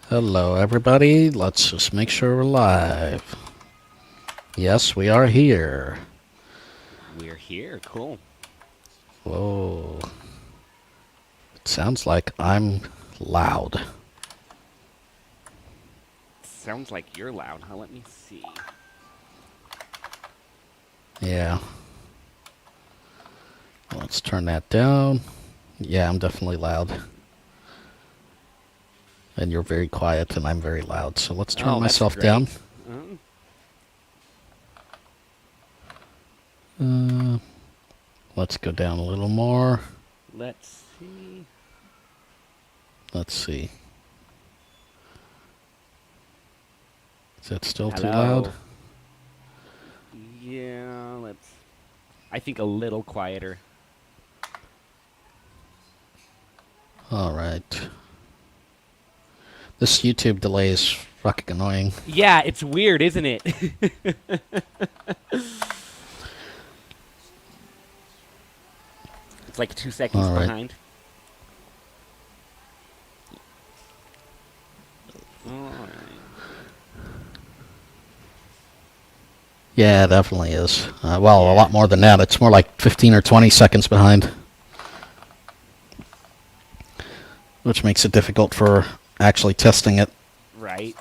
Hello, everybody. Let's just make sure we're live. Yes, we are here. We're here. Cool. Whoa. It sounds like I'm loud. Sounds like you're loud, huh? Let me see. Yeah. Let's turn that down. Yeah, I'm definitely loud. And you're very quiet, and I'm very loud. So let's turn Oh, that's myself great. down. Um, Let's go down a little more. let's see. Let's see. Is that still too Hello. loud? Yeah, let's... I think a little quieter. All right. This YouTube delay is fucking annoying. Yeah, it's weird, isn't it? It's like 2 seconds All right. behind. Alright. Yeah, it definitely is. A Yeah. lot more than that. It's more like 15 or 20 seconds behind. Which makes it difficult for actually testing it. Right.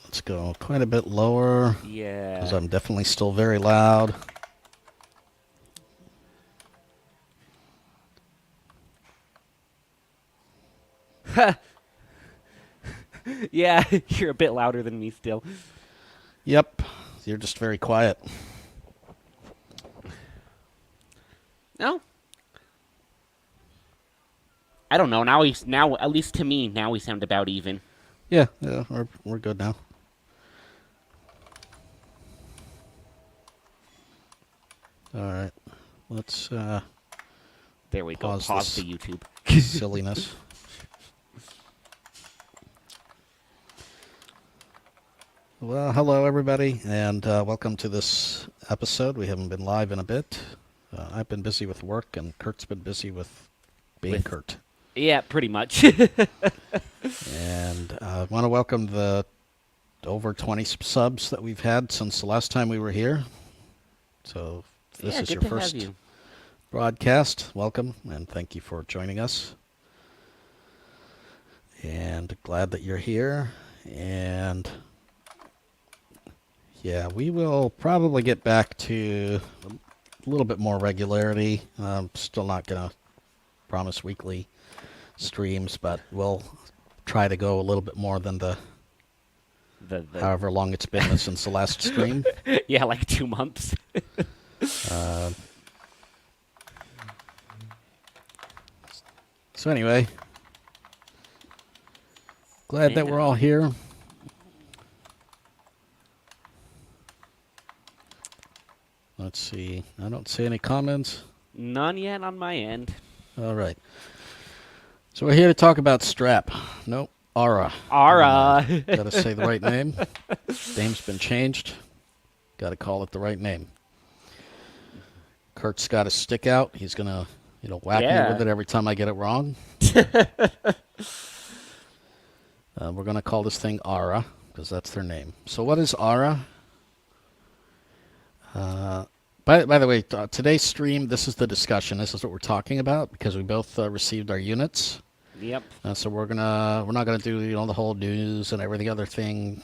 Let's go quite a bit lower, because Yeah. I'm definitely still very loud. Yeah, you're a bit louder than me still. Yep, you're just very quiet. No. I don't know. Now at least to me, now we sound about even. Yeah, we're good now. All right, let's There we go. Pause Pause this. the YouTube. silliness. Well, hello everybody, and welcome to this episode. We haven't been live in a bit. I've been busy with work, and Kurt's been busy with being With- Kurt. Yeah, pretty much. And I want to welcome the over 20 subs that we've had since the last time we were here. So if this yeah, is good your to first have you. broadcast, welcome, and thank you for joining us. And glad that you're here. And yeah, we will probably get back to a little bit more regularity. I'm still not going to promise weekly streams, but we'll try to go a little bit more than the The however long it's been since the last stream. yeah, like 2 months. So anyway, glad that we're all here. Let's see. I don't see any comments. None yet on my end. All right. So we're here to talk about strap. Nope. Ara. Ara. Gotta say the right name. Name's been changed. Gotta call it the right name. Kurt's got a stick out. He's gonna, whack me Yeah. with it every time I get it wrong. We're gonna call this thing Ara because that's their name. So what is Ara? By the way, today's stream, this is the discussion. This is what we're talking about because we both received our units. Yep. So we're not gonna do the whole news and every other thing.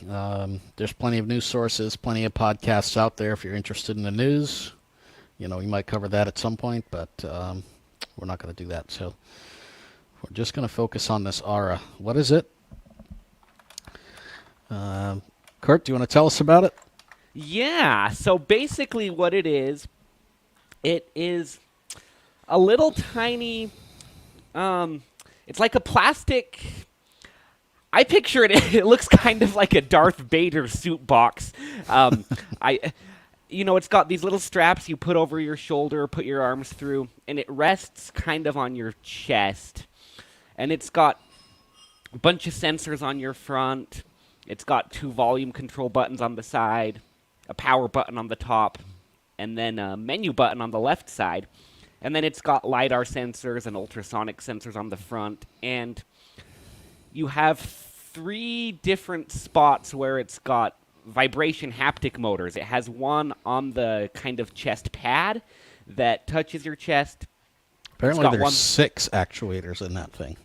There's plenty of news sources, plenty of podcasts out there if you're interested in the news. We might cover that at some point, but we're not gonna do that. So we're just gonna focus on this Ara. What is it? Kurt, do you want to tell us about it? Yeah, so basically what it is a little tiny, it's like a plastic, I picture it, it looks kind of like a Darth Vader suit box. It's got these little straps you put over your shoulder, put your arms through, and it rests kind of on your chest. And it's got a bunch of sensors on your front. It's got 2 volume control buttons on the side, a power button on the top, and then a menu button on the left side. And then it's got LiDAR sensors and ultrasonic sensors on the front. And you have 3 different spots where it's got vibration haptic motors. It has one on the kind of chest pad that touches your chest. Apparently there's 6 actuators in that thing.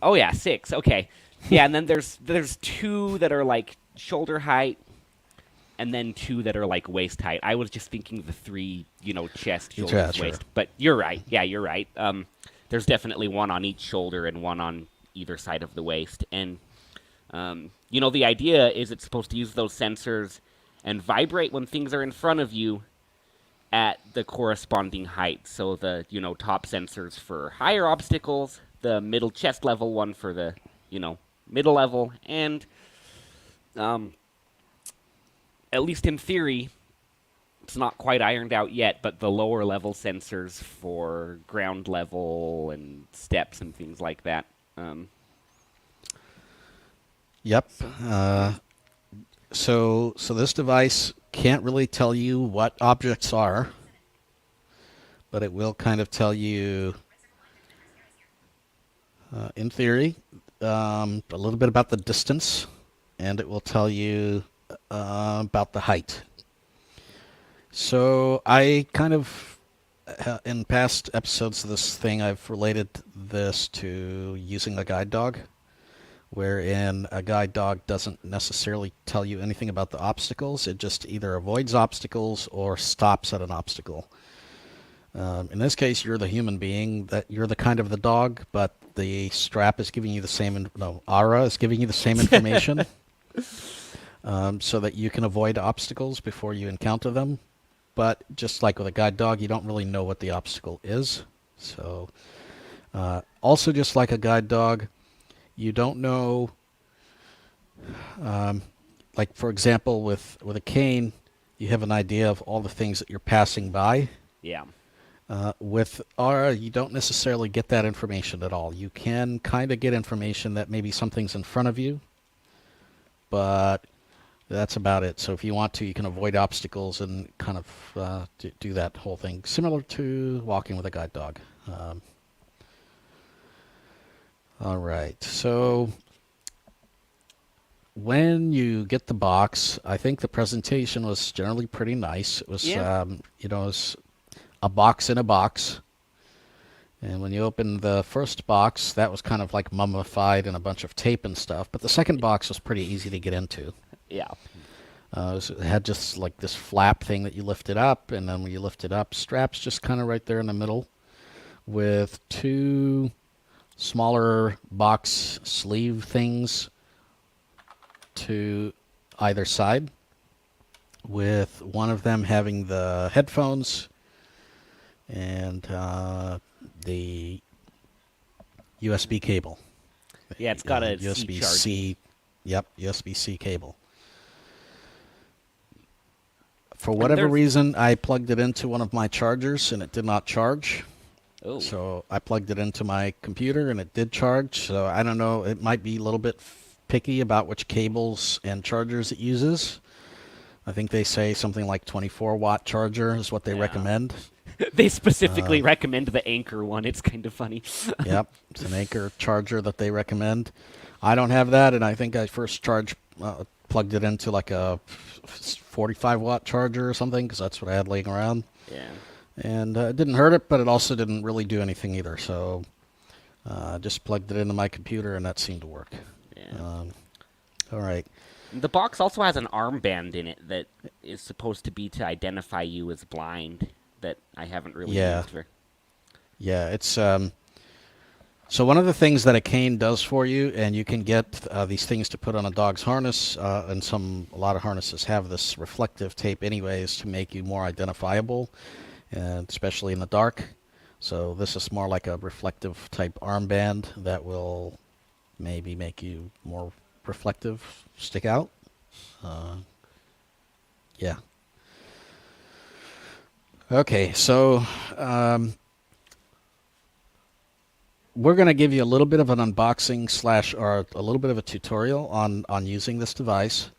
Oh yeah, 6. Okay. Yeah, and then there's 2 that are like shoulder height, and then 2 that are like waist height. I was just thinking the 3, chest, shoulders, Sure. waist. But you're right. Yeah, you're right. There's definitely one on each shoulder and one on either side of the waist. And the idea is it's supposed to use those sensors and vibrate when things are in front of you at the corresponding height. So the, top sensors for higher obstacles, the middle chest level one for the, middle level, and at least in theory, it's not quite ironed out yet, but the lower level sensors for ground level and steps and things like that. Yep. So this device can't really tell you what objects are, but it will kind of tell you, in theory, a little bit about the distance, and it will tell you about the height. So I kind of, in past episodes of this thing, I've related this to using a guide dog, wherein a guide dog doesn't necessarily tell you anything about the obstacles. It just either avoids obstacles or stops at an obstacle. In this case, you're the human being, that you're the kind of the dog, but the strap is giving you the same, Ara is giving you the same information, so that you can avoid obstacles before you encounter them. But just like with a guide dog, you don't really know what the obstacle is. So, also just like a guide dog, you don't know, like for example, with a cane, you have an idea of all the things that you're passing by. Yeah. With Ara, you don't necessarily get that information at all. You can kind of get information that maybe something's in front of you, but that's about it. So if you want to, you can avoid obstacles and kind of do that whole thing, similar to walking with a guide dog. All right, so when you get the box, I think the presentation was generally pretty nice. It was, it was a box in a box. And when you open the first box, that was kind of like mummified and a bunch of tape and stuff. But the second box was pretty easy to get into. Yeah. It had just like this flap thing that you lifted up, and then when you lift it up, straps just kind of right there in the middle with 2 smaller box sleeve things to either side, with one of them having the headphones and the USB cable. Yeah, it's got a USB-C. Yep, USB-C cable. For whatever reason, I plugged it into one of my chargers and it did not charge. Oh. So I plugged it into my computer and it did charge. So I don't know, it might be a little bit picky about which cables and chargers it uses. I think they say something like 24-watt charger is what they recommend. They specifically recommend the Anchor one. It's kind of funny. Yep, it's an Anchor charger that they recommend. I don't have that, and I think I first plugged it into like a 45-watt charger or something, because that's what I had laying around. Yeah. And it didn't hurt it, but it also didn't really do anything either. So I just plugged it into my computer, and that seemed to work. Yeah. All right. The box also has an armband in it that is supposed to be to identify you as blind, that I haven't really used for. Yeah, it's so one of the things that a cane does for you, and you can get these things to put on a dog's harness, and a lot of harnesses have this reflective tape anyways to make you more identifiable, and especially in the dark. So this is more like a reflective type armband that will maybe make you more reflective, stick out. Yeah. Okay, so we're going to give you a little bit of an unboxing or a little bit of a tutorial on using this device.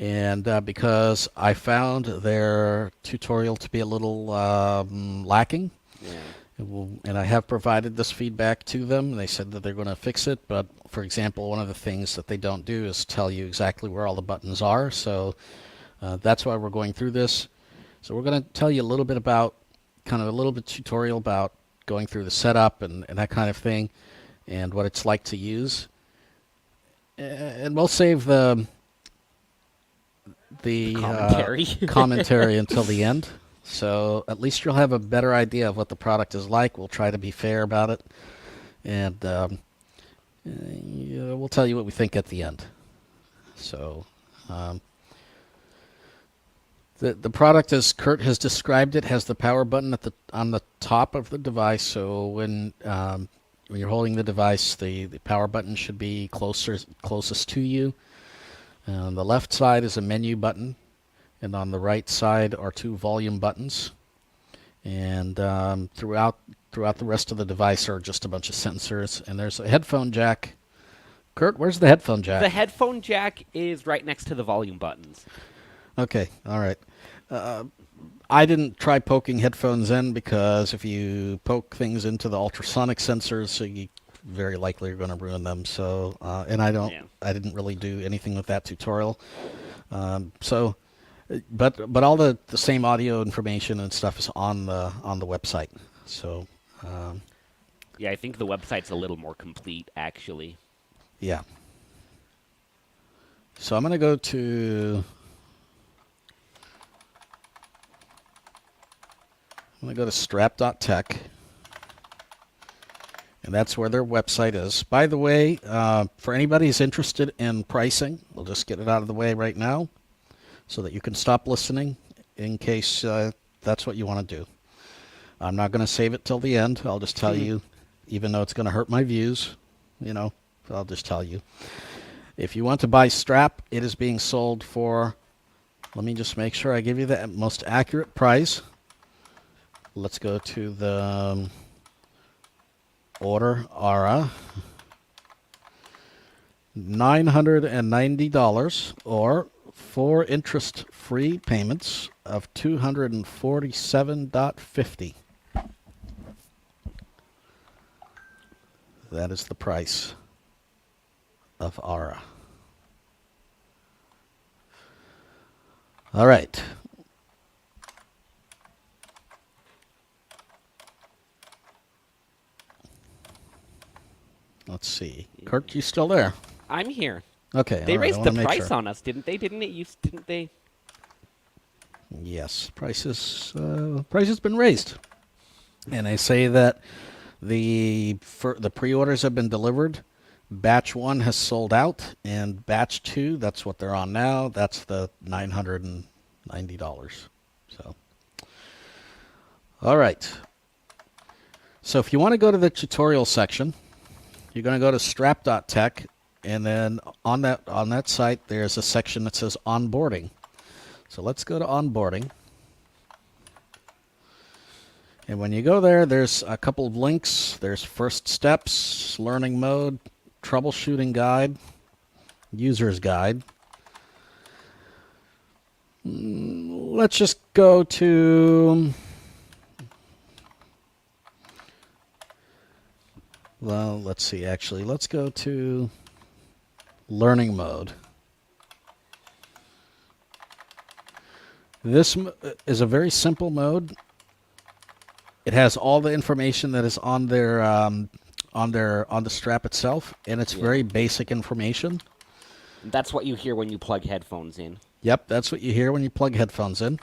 And because I found their tutorial to be a little lacking, Yeah. and I have provided this feedback to them. They said that they're going to fix it, but for example, one of the things that they don't do is tell you exactly where all the buttons are. So that's why we're going through this. So we're going to tell you a little bit about, kind of a little bit tutorial about going through the setup and that kind of thing, and what it's like to use. And we'll save the Commentary. commentary until the end. So at least you'll have a better idea of what the product is like. We'll try to be fair about it. And we'll tell you what we think at the end. So the product, as Kirt has described it, has the power button on the top of the device. So when you're holding the device, the power button should be closest to you. On the left side is a menu button, and on the right side are 2 volume buttons. And throughout the rest of the device are just a bunch of sensors. And there's a headphone jack. Kirt, where's the headphone jack? The headphone jack is right next to the volume buttons. Okay, all right. I didn't try poking headphones in because if you poke things into the ultrasonic sensors, you very likely are going to ruin them. So, and I didn't really do anything with that tutorial. But all the same audio information and stuff is on the website. So, Yeah, I think the website's a little more complete, actually. yeah. So I'm going to go to strap.tech. And that's where their website is. By the way, for anybody who's interested in pricing, we'll just get it out of the way right now so that you can stop listening in case that's what you want to do. I'm not going to save it till the end. I'll just tell you, even though it's going to hurt my views, I'll just tell you. If you want to buy strap, it is being sold for, let me just make sure I give you the most accurate price. Let's go to the order Ara. $990 or 4 interest-free payments of $247.50. That is the price of Ara. All right. Let's see. Kirt, you still there? I'm here. Okay. They all right, raised I the wanna make price sure. on us, didn't they? Didn't they? Yes, price has been raised, and they say that the pre-orders have been delivered. Batch 1 has sold out, and batch 2, that's what they're on now. That's the $990. So, all right. So if you want to go to the tutorial section, you're going to go to strap.tech, and then on that site there's a section that says onboarding. So let's go to onboarding. And when you go there, there's a couple of links. There's first steps, learning mode, troubleshooting guide, user's guide. Let's just go to, well, let's see, actually. Let's go to learning mode. This is a very simple mode. It has all the information that is on their on the strap itself, and it's very basic information. That's what you hear when you plug headphones in. Yep, that's what you hear when you plug headphones in.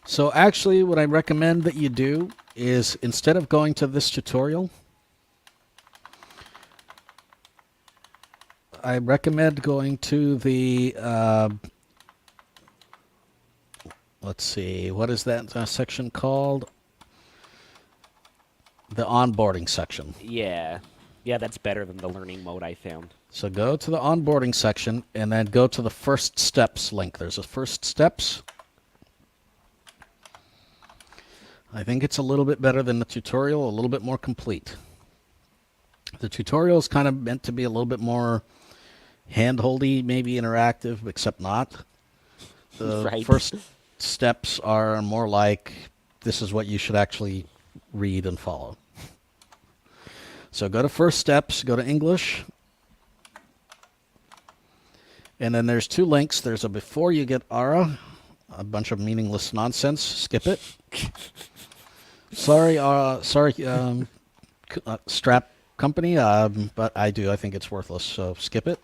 So actually, what I recommend that you do is, instead of going to this tutorial, I recommend going to the, let's see, what is that section called? The onboarding section. Yeah. Yeah, that's better than the learning mode I found. So go to the onboarding section and then go to the first steps link. There's a first steps. I think it's a little bit better than the tutorial, a little bit more complete. The tutorial is kind of meant to be a little bit more hand-holdy, maybe interactive, except not. The Right. first steps are more like this is what you should actually read and follow. So go to first steps, go to English, and then there's two links. There's a before you get Ara, a bunch of meaningless nonsense. Skip it. Sorry, strap company, but I think it's worthless, so skip it.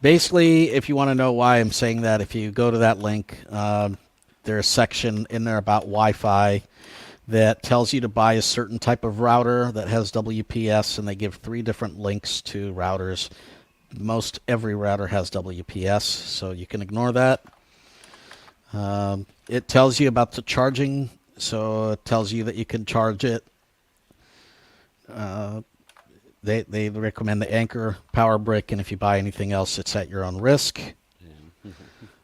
Basically, if you want to know why I'm saying that, if you go to that link, there's a section in there about Wi-Fi that tells you to buy a certain type of router that has WPS, and they give 3 different links to routers. Most every router has WPS, so you can ignore that. It tells you about the charging, so it tells you that you can charge it. They recommend the Anchor power brick, and if you buy anything else, it's at your own risk.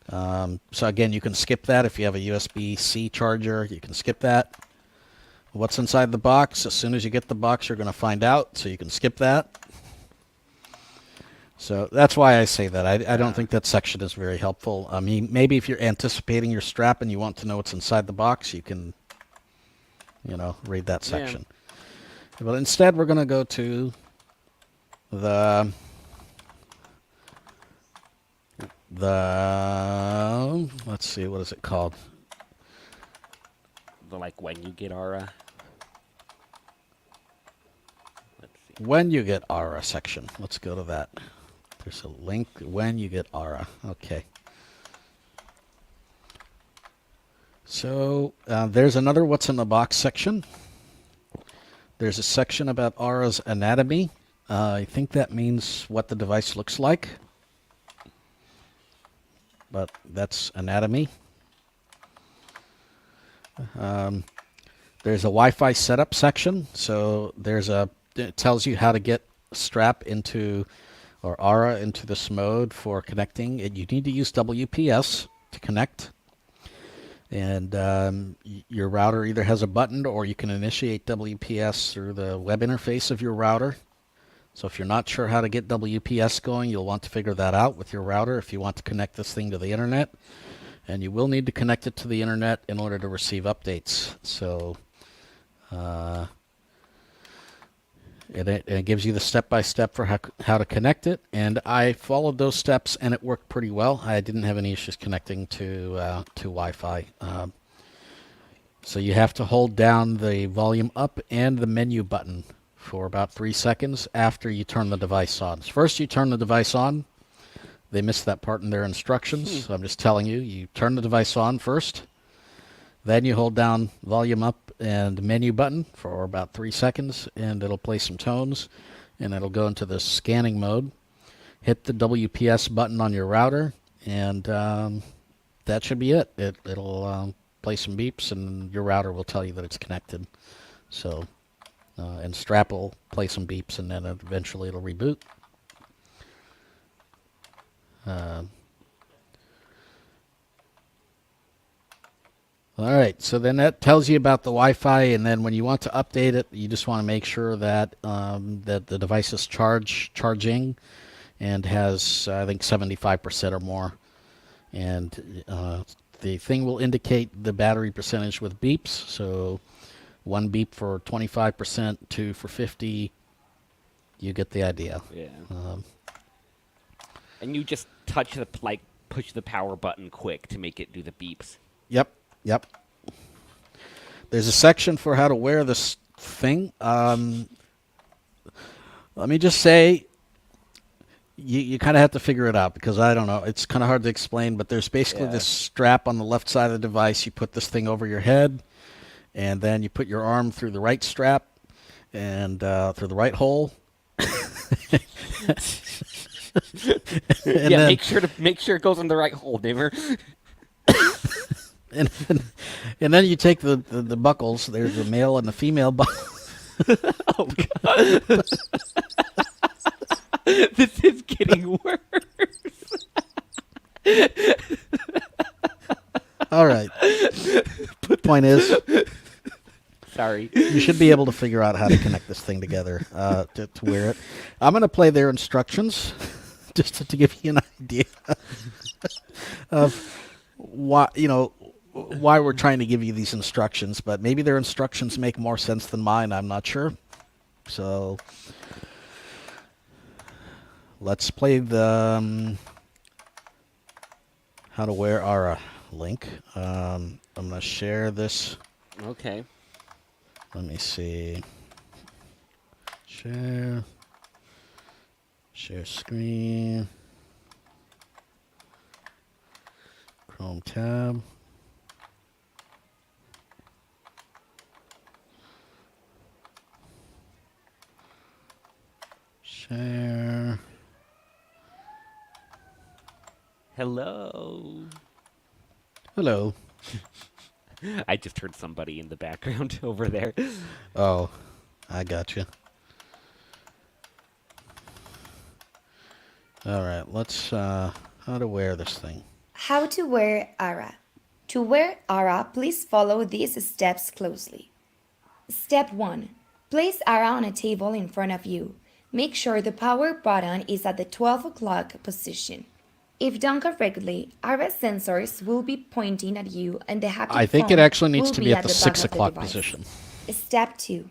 So again, you can skip that. If you have a USB-C charger, you can skip that. What's inside the box? As soon as you get the box, you're going to find out, so you can skip that. So that's why I say that. I don't think that section is very helpful. I mean, maybe if you're anticipating your strap and you want to know what's inside the box, you can, read that section. Yeah. But instead, we're going to go to the let's see, what is it called? The when you get Ara. Let's see. When you get Ara section. Let's go to that. There's a link. When you get Ara. Okay. So there's another what's in the box section. There's a section about Ara's anatomy. I think that means what the device looks like. But that's anatomy. There's a Wi-Fi setup section. So it tells you how to get strap into or Ara into this mode for connecting. You need to use WPS to connect. And your router either has a button or you can initiate WPS through the web interface of your router. So if you're not sure how to get WPS going, you'll want to figure that out with your router if you want to connect this thing to the internet. And you will need to connect it to the internet in order to receive updates. So it gives you the step-by-step for how to connect it. And I followed those steps, and it worked pretty well. I didn't have any issues connecting to Wi-Fi. So you have to hold down the volume up and the menu button for about 3 seconds after you turn the device on. First, you turn the device on. They missed that part in their instructions, so I'm just telling you. You turn the device on first. Then you hold down volume up and menu button for about 3 seconds, and it'll play some tones, and it'll go into the scanning mode. Hit the WPS button on your router, and that should be it. It'll play some beeps, and your router will tell you that it's connected. So, and strap will play some beeps, and then eventually it'll reboot. All right, so then that tells you about the Wi-Fi, and then when you want to update it, you just want to make sure that that the device is charging and has, I think, 75% or more. And the thing will indicate the battery percentage with beeps. So 1 beep for 25%, 2 for 50. You get the idea. Yeah. And you just push the power button quick to make it do the beeps. Yep. There's a section for how to wear this thing. Let me just say, you kind of have to figure it out because I don't know. It's kind of hard to explain, but there's basically this strap on the left side of the device. You put this thing over your head, and then you put your arm through the right strap and through the right hole. Yeah, make sure it goes in the right hole, Nimer. And then you take the buckles. There's the male and the female buckle. Oh, God. This is getting worse. All right. Point is, Sorry. You should be able to figure out how to connect this thing together to wear it. I'm going to play their instructions just to give you an idea of why we're trying to give you these instructions. But maybe their instructions make more sense than mine. I'm not sure. So let's play the how to wear Ara link. I'm going to share this. Okay. Let me see. Share screen. Chrome tab. Share. Hello. Hello. I just heard somebody in the background over there. Oh, I got you. All right, let's how to wear this thing. How to wear Ara. To wear Ara, please follow these steps closely. Step 1. Place Ara on a table in front of you. Make sure the power button is at the 12 o'clock position. If done correctly, Ara sensors will be pointing at you and the haptic I think it phone actually needs will to be at the back 6 of the o'clock device. position. Step 2.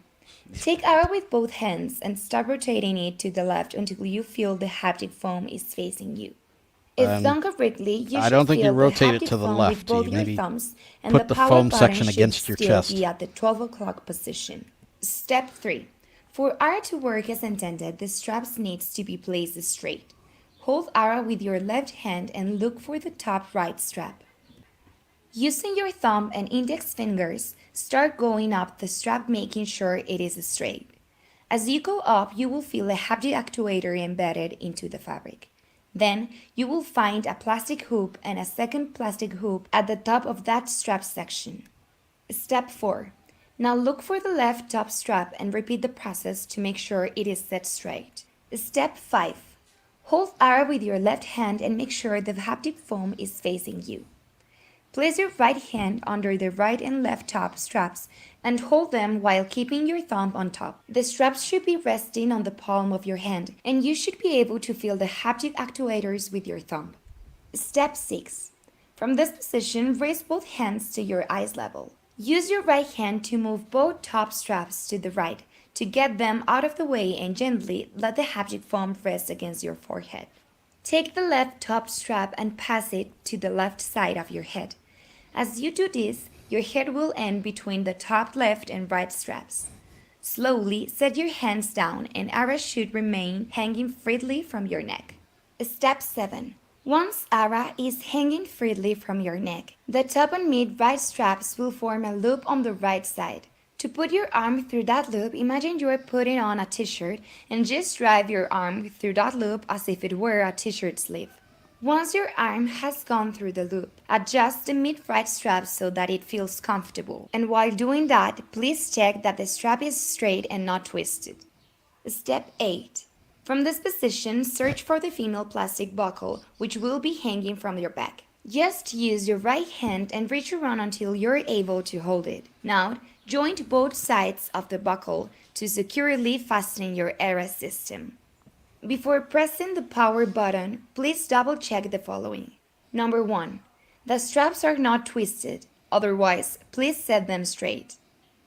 Take Ara with both hands and start rotating it to the left until you feel the haptic foam is facing you. If done correctly, you I should don't think you feel the rotate it haptic to the foam left. with both You your maybe thumbs, and put the the power foam button section should against your still chest. be at the 12 o'clock position. Step 3. For Ara to work as intended, the straps needs to be placed straight. Hold Ara with your left hand and look for the top right strap. Using your thumb and index fingers, start going up the strap, making sure it is straight. As you go up, you will feel a haptic actuator embedded into the fabric. Then, you will find a plastic hoop and a second plastic hoop at the top of that strap section. Step 4. Now look for the left top strap and repeat the process to make sure it is set straight. Step 5. Hold Ara with your left hand and make sure the haptic foam is facing you. Place your right hand under the right and left top straps and hold them while keeping your thumb on top. The straps should be resting on the palm of your hand, and you should be able to feel the haptic actuators with your thumb. Step 6. From this position, raise both hands to your eyes level. Use your right hand to move both top straps to the right to get them out of the way and gently let the haptic foam rest against your forehead. Take the left top strap and pass it to the left side of your head. As you do this, your head will end between the top left and right straps. Slowly set your hands down and Ara should remain hanging freely from your neck. Step 7. Once Ara is hanging freely from your neck, the top and mid right straps will form a loop on the right side. To put your arm through that loop, imagine you are putting on a t-shirt and just drive your arm through that loop as if it were a t-shirt sleeve. Once your arm has gone through the loop, adjust the mid-right strap so that it feels comfortable. And while doing that, please check that the strap is straight and not twisted. Step 8. From this position, search for the female plastic buckle, which will be hanging from your back. Just use your right hand and reach around until you're able to hold it. Now, joint both sides of the buckle to securely fasten your Ara system. Before pressing the power button, please double check the following. Number 1. The straps are not twisted, otherwise, please set them straight.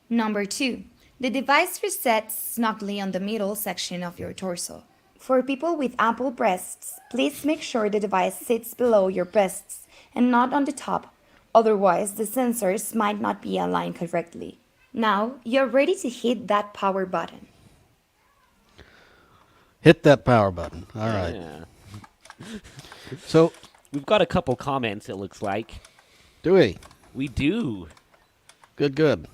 Number 2. The device resets snugly on the middle section of your torso. For people with ample breasts, please make sure the device sits below your breasts and not on the top, otherwise the sensors might not be aligned correctly. Now, you're ready to hit that power button. Hit that power button. All right. Yeah. So, We've got a couple comments, it looks like. do we? We do. Good.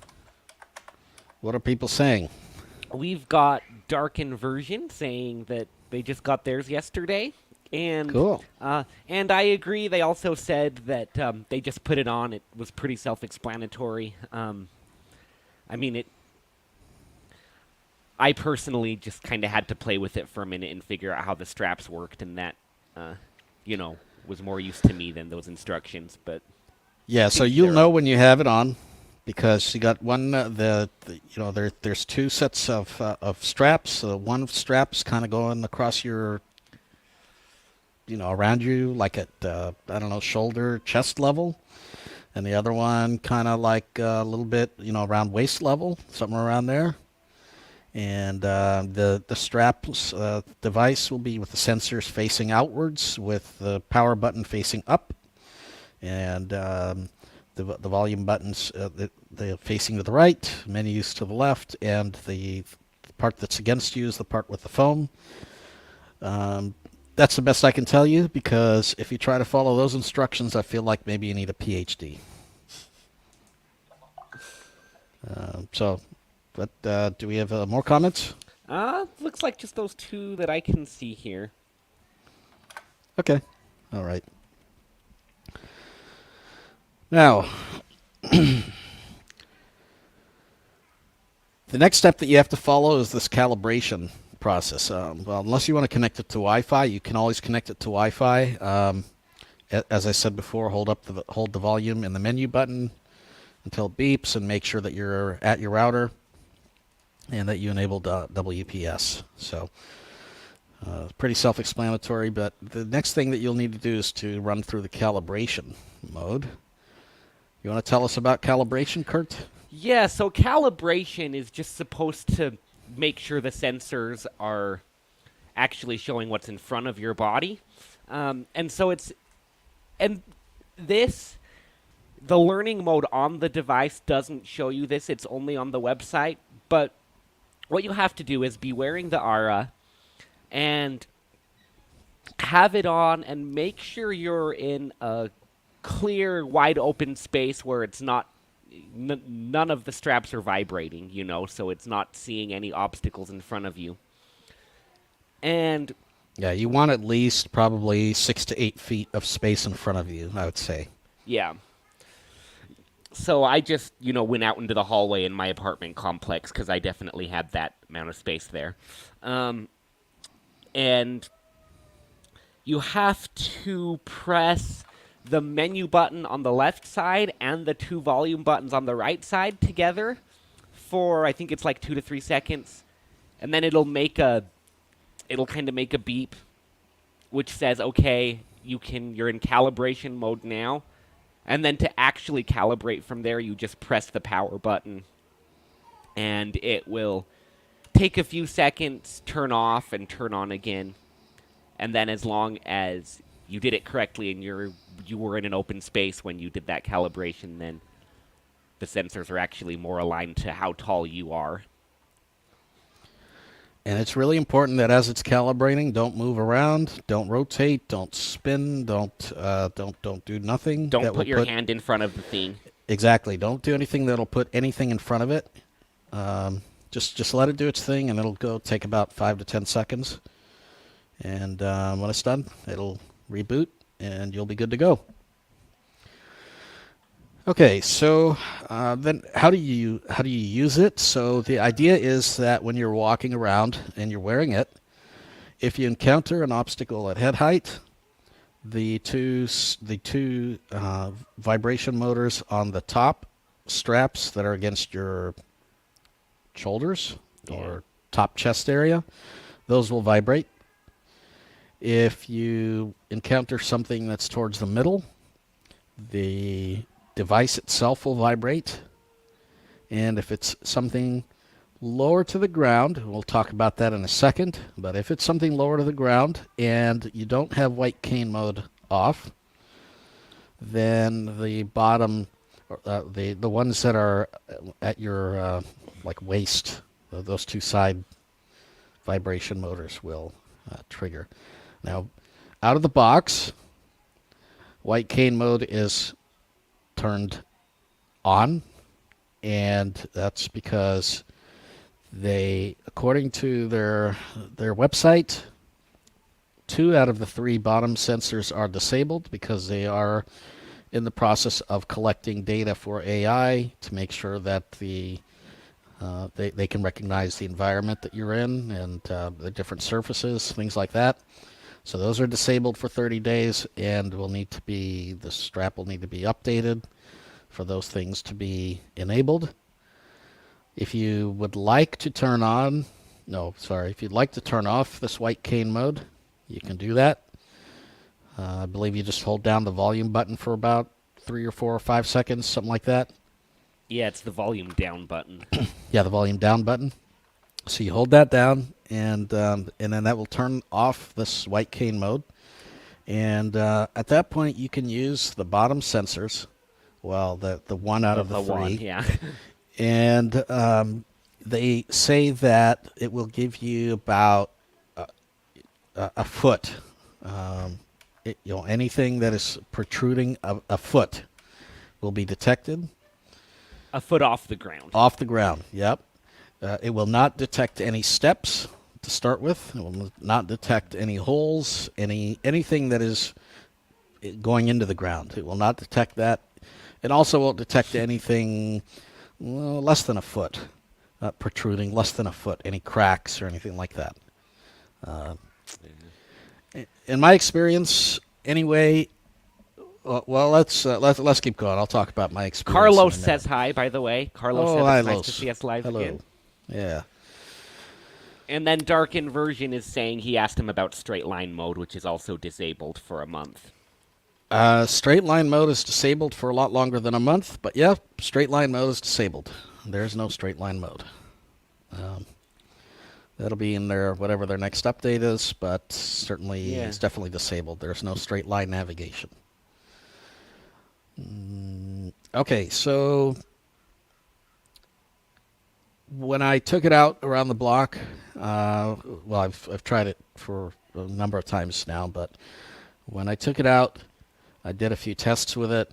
What are people saying? We've got Dark Inversion saying that they just got theirs yesterday. And, Cool. And I agree. They also said that they just put it on. It was pretty self-explanatory. I personally just kind of had to play with it for a minute and figure out how the straps worked, and that, was more use to me than those instructions. But Yeah, so think you'll they're- know when you have it on because you got one there's two sets of straps. One strap's kind of going across your around you like at I don't know, shoulder chest level, and the other one kind of like a little bit around waist level, somewhere around there. And the straps device will be with the sensors facing outwards, with the power button facing up, and the volume buttons they're facing to the right, menus to the left, and the part that's against you is the part with the foam. That's the best I can tell you, because if you try to follow those instructions, I feel like maybe you need a PhD. But do we have more comments? Looks like just those two that I can see here. Okay. All right. Now, the next step that you have to follow is this calibration process. Well, unless you want to connect it to Wi-Fi, you can always connect it to Wi-Fi. As I said before, hold the volume and the menu button until it beeps, and make sure that you're at your router and that you enabled WPS. So, pretty self-explanatory. But the next thing that you'll need to do is to run through the calibration mode. You want to tell us about calibration, Kirt? Yeah, so calibration is just supposed to make sure the sensors are actually showing what's in front of your body. The learning mode on the device doesn't show you this. It's only on the website. But what you have to do is be wearing the Ara and have it on, and make sure you're in a clear, wide open space where it's not none of the straps are vibrating, so it's not seeing any obstacles in front of you. And yeah, you want at least probably 6 to 8 feet of space in front of you, I would say. Yeah. So I just, went out into the hallway in my apartment complex, because I definitely had that amount of space there. And you have to press the menu button on the left side and the two volume buttons on the right side together for, I think it's like 2 to 3 seconds. And then it'll kind of make a beep, which says, okay, you're in calibration mode now. And then to actually calibrate from there, you just press the power button, and it will take a few seconds, turn off, and turn on again. And then as long as you did it correctly and you were in an open space when you did that calibration, then the sensors are actually more aligned to how tall you are. And it's really important that as it's calibrating, don't move around, don't rotate, don't spin, don't do nothing. Don't put your hand in front of the thing. Exactly. Don't do anything that'll put anything in front of it. Just let it do its thing, and it'll take about 5 to 10 seconds. And when it's done, it'll reboot, and you'll be good to go. Okay, so then how do you use it? So the idea is that when you're walking around and you're wearing it, if you encounter an obstacle at head height, the two vibration motors on the top straps that are against your shoulders or top chest area, those will vibrate. If you encounter something that's towards the middle, the device itself will vibrate. And if it's something lower to the ground, we'll talk about that in a second, but if it's something lower to the ground and you don't have white cane mode off, then the bottom, the ones that are at your like waist, those two side vibration motors will trigger. Now, out of the box, white cane mode is turned on, and that's because according to their website, 2 out of the 3 bottom sensors are disabled because they are in the process of collecting data for AI to make sure that they can recognize the environment that you're in and the different surfaces, things like that. So those are disabled for 30 days, and the strap will need to be updated for those things to be enabled. If you would like to turn on, no, sorry, if you'd like to turn off this white cane mode, you can do that. I believe you just hold down the volume button for about 3 or 4 or 5 seconds, something like that. Yeah, it's the volume down button. Yeah, the volume down button. So you hold that down, and then that will turn off this white cane mode. And at that point, you can use the bottom sensors. Well, the one out of the three. One, yeah. And they say that it will give you about a foot. Anything that is protruding a foot will be detected. A foot off the ground. Off the ground, yep. It will not detect any steps to start with. It will not detect any holes, anything that is going into the ground. It will not detect that. It also won't detect anything less than a foot, protruding less than a foot, any cracks or anything like that. In my experience, anyway. Well, let's keep going. I'll talk about my experience. Carlos says hi, by the way. Carlos says hi, it's nice Los. to see us live Hello. again. Yeah. And then Dark Inversion is saying he asked him about straight line mode, which is also disabled for a month. Straight line mode is disabled for a lot longer than a month, but yeah, straight line mode is disabled. There's no straight line mode. That'll be in their whatever their next update is, but certainly it's definitely disabled. There's no straight line navigation. Okay, so when I took it out around the block, well, I've tried it for a number of times now, but when I took it out, I did a few tests with it.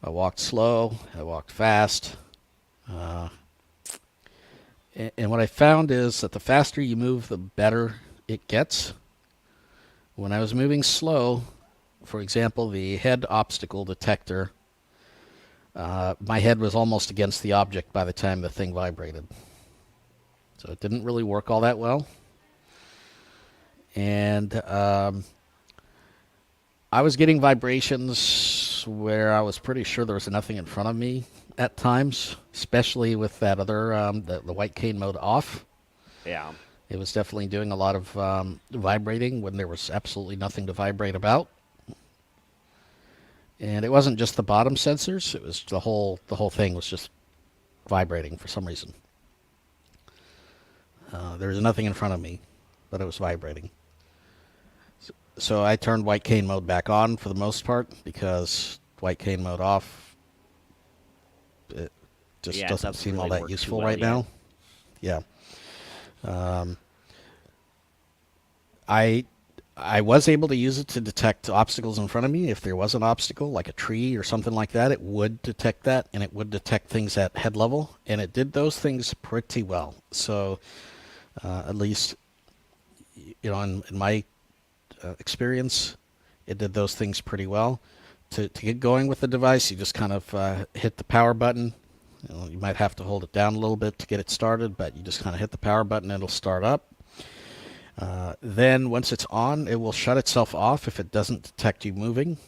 I walked slow, I walked fast, and what I found is that the faster you move, the better it gets. When I was moving slow, for example, the head obstacle detector, my head was almost against the object by the time the thing vibrated. So it didn't really work all that well. And I was getting vibrations where I was pretty sure there was nothing in front of me at times, especially with that other, the white cane mode off. Yeah. It was definitely doing a lot of vibrating when there was absolutely nothing to vibrate about. And it wasn't just the bottom sensors, it was the whole thing was just vibrating for some reason. There was nothing in front of me, but it was vibrating. So I turned white cane mode back on for the most part, because white cane mode off, it just doesn't seem really all that work useful too well right yet. now. Yeah. I was able to use it to detect obstacles in front of me. If there was an obstacle, like a tree or something like that, it would detect that, and it would detect things at head level, and it did those things pretty well. So, at least, in my experience, it did those things pretty well. To get going with the device, you just kind of hit the power button. You might have to hold it down a little bit to get it started, but you just kind of hit the power button and it'll start up. Then once it's on, it will shut itself off if it doesn't detect you moving.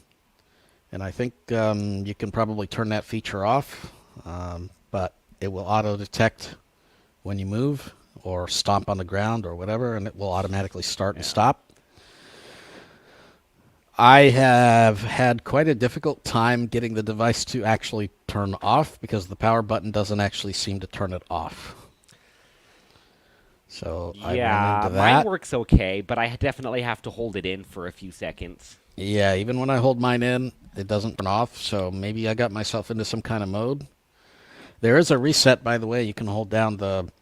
And I think you can probably turn that feature off, but it will auto-detect when you move or stomp on the ground or whatever, and it will automatically start and stop. I have had quite a difficult time getting the device to actually turn off because the power button doesn't actually seem to turn it off. So I run into that. Mine works okay, but I definitely have to hold it in for a few seconds. Yeah, even when I hold mine in, it doesn't turn off, so maybe I got myself into some kind of mode. There is a reset, by the way. You can hold down the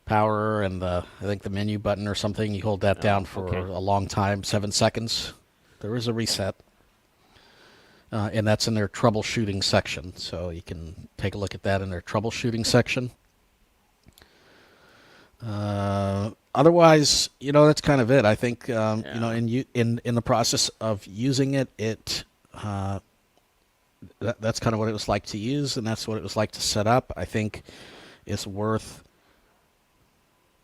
power and I think the menu button or something. You hold that down for a long time, 7 seconds. There is a reset, and that's in their troubleshooting section, so you can take a look at that in their troubleshooting section. Otherwise, that's kind of it. I think, in the process of using it, that's kind of what it was like to use, and that's what it was like to set up. I think it's worth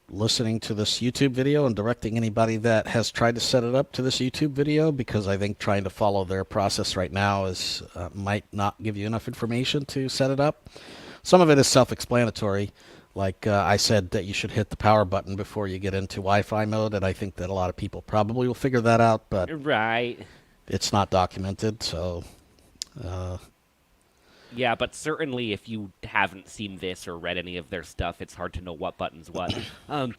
listening to this YouTube video and directing anybody that has tried to set it up to this YouTube video, because I think trying to follow their process right now is might not give you enough information to set it up. Some of it is self-explanatory. Like I said that you should hit the power button before you get into Wi-Fi mode, and I think that a lot of people probably will figure that out, but Right. it's not documented, so... Yeah, but certainly if you haven't seen this or read any of their stuff, it's hard to know what button's what.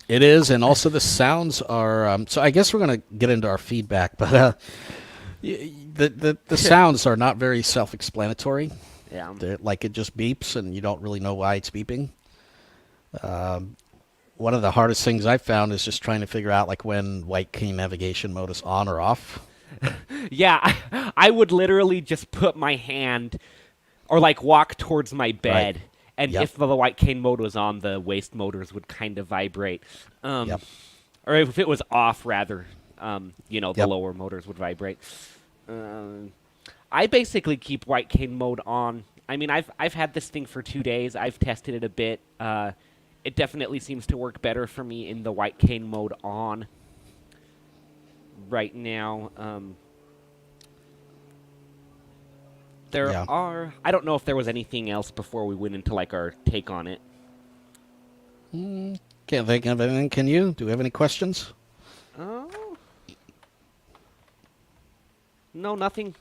It is, and also the sounds are... so I guess we're going to get into our feedback, but the sounds are not very self-explanatory. Yeah. Like it just beeps, and you don't really know why it's beeping. One of the hardest things I've found is just trying to figure out like when white key navigation mode is on or off. Yeah, I would literally just put my hand or like walk towards my bed, Right. and Yep. if the white cane mode was on, the waist motors would kind of vibrate. Yep. Or if it was off, rather, the Yep. lower motors would vibrate. I basically keep white cane mode on. I mean, I've had this thing for 2 days. I've tested it a bit. It definitely seems to work better for me in the white cane mode on right now. There Yeah. are... I don't know if there was anything else before we went into, like, our take on it. Can't think of anything. Can you? Do we have any questions? Oh. No, nothing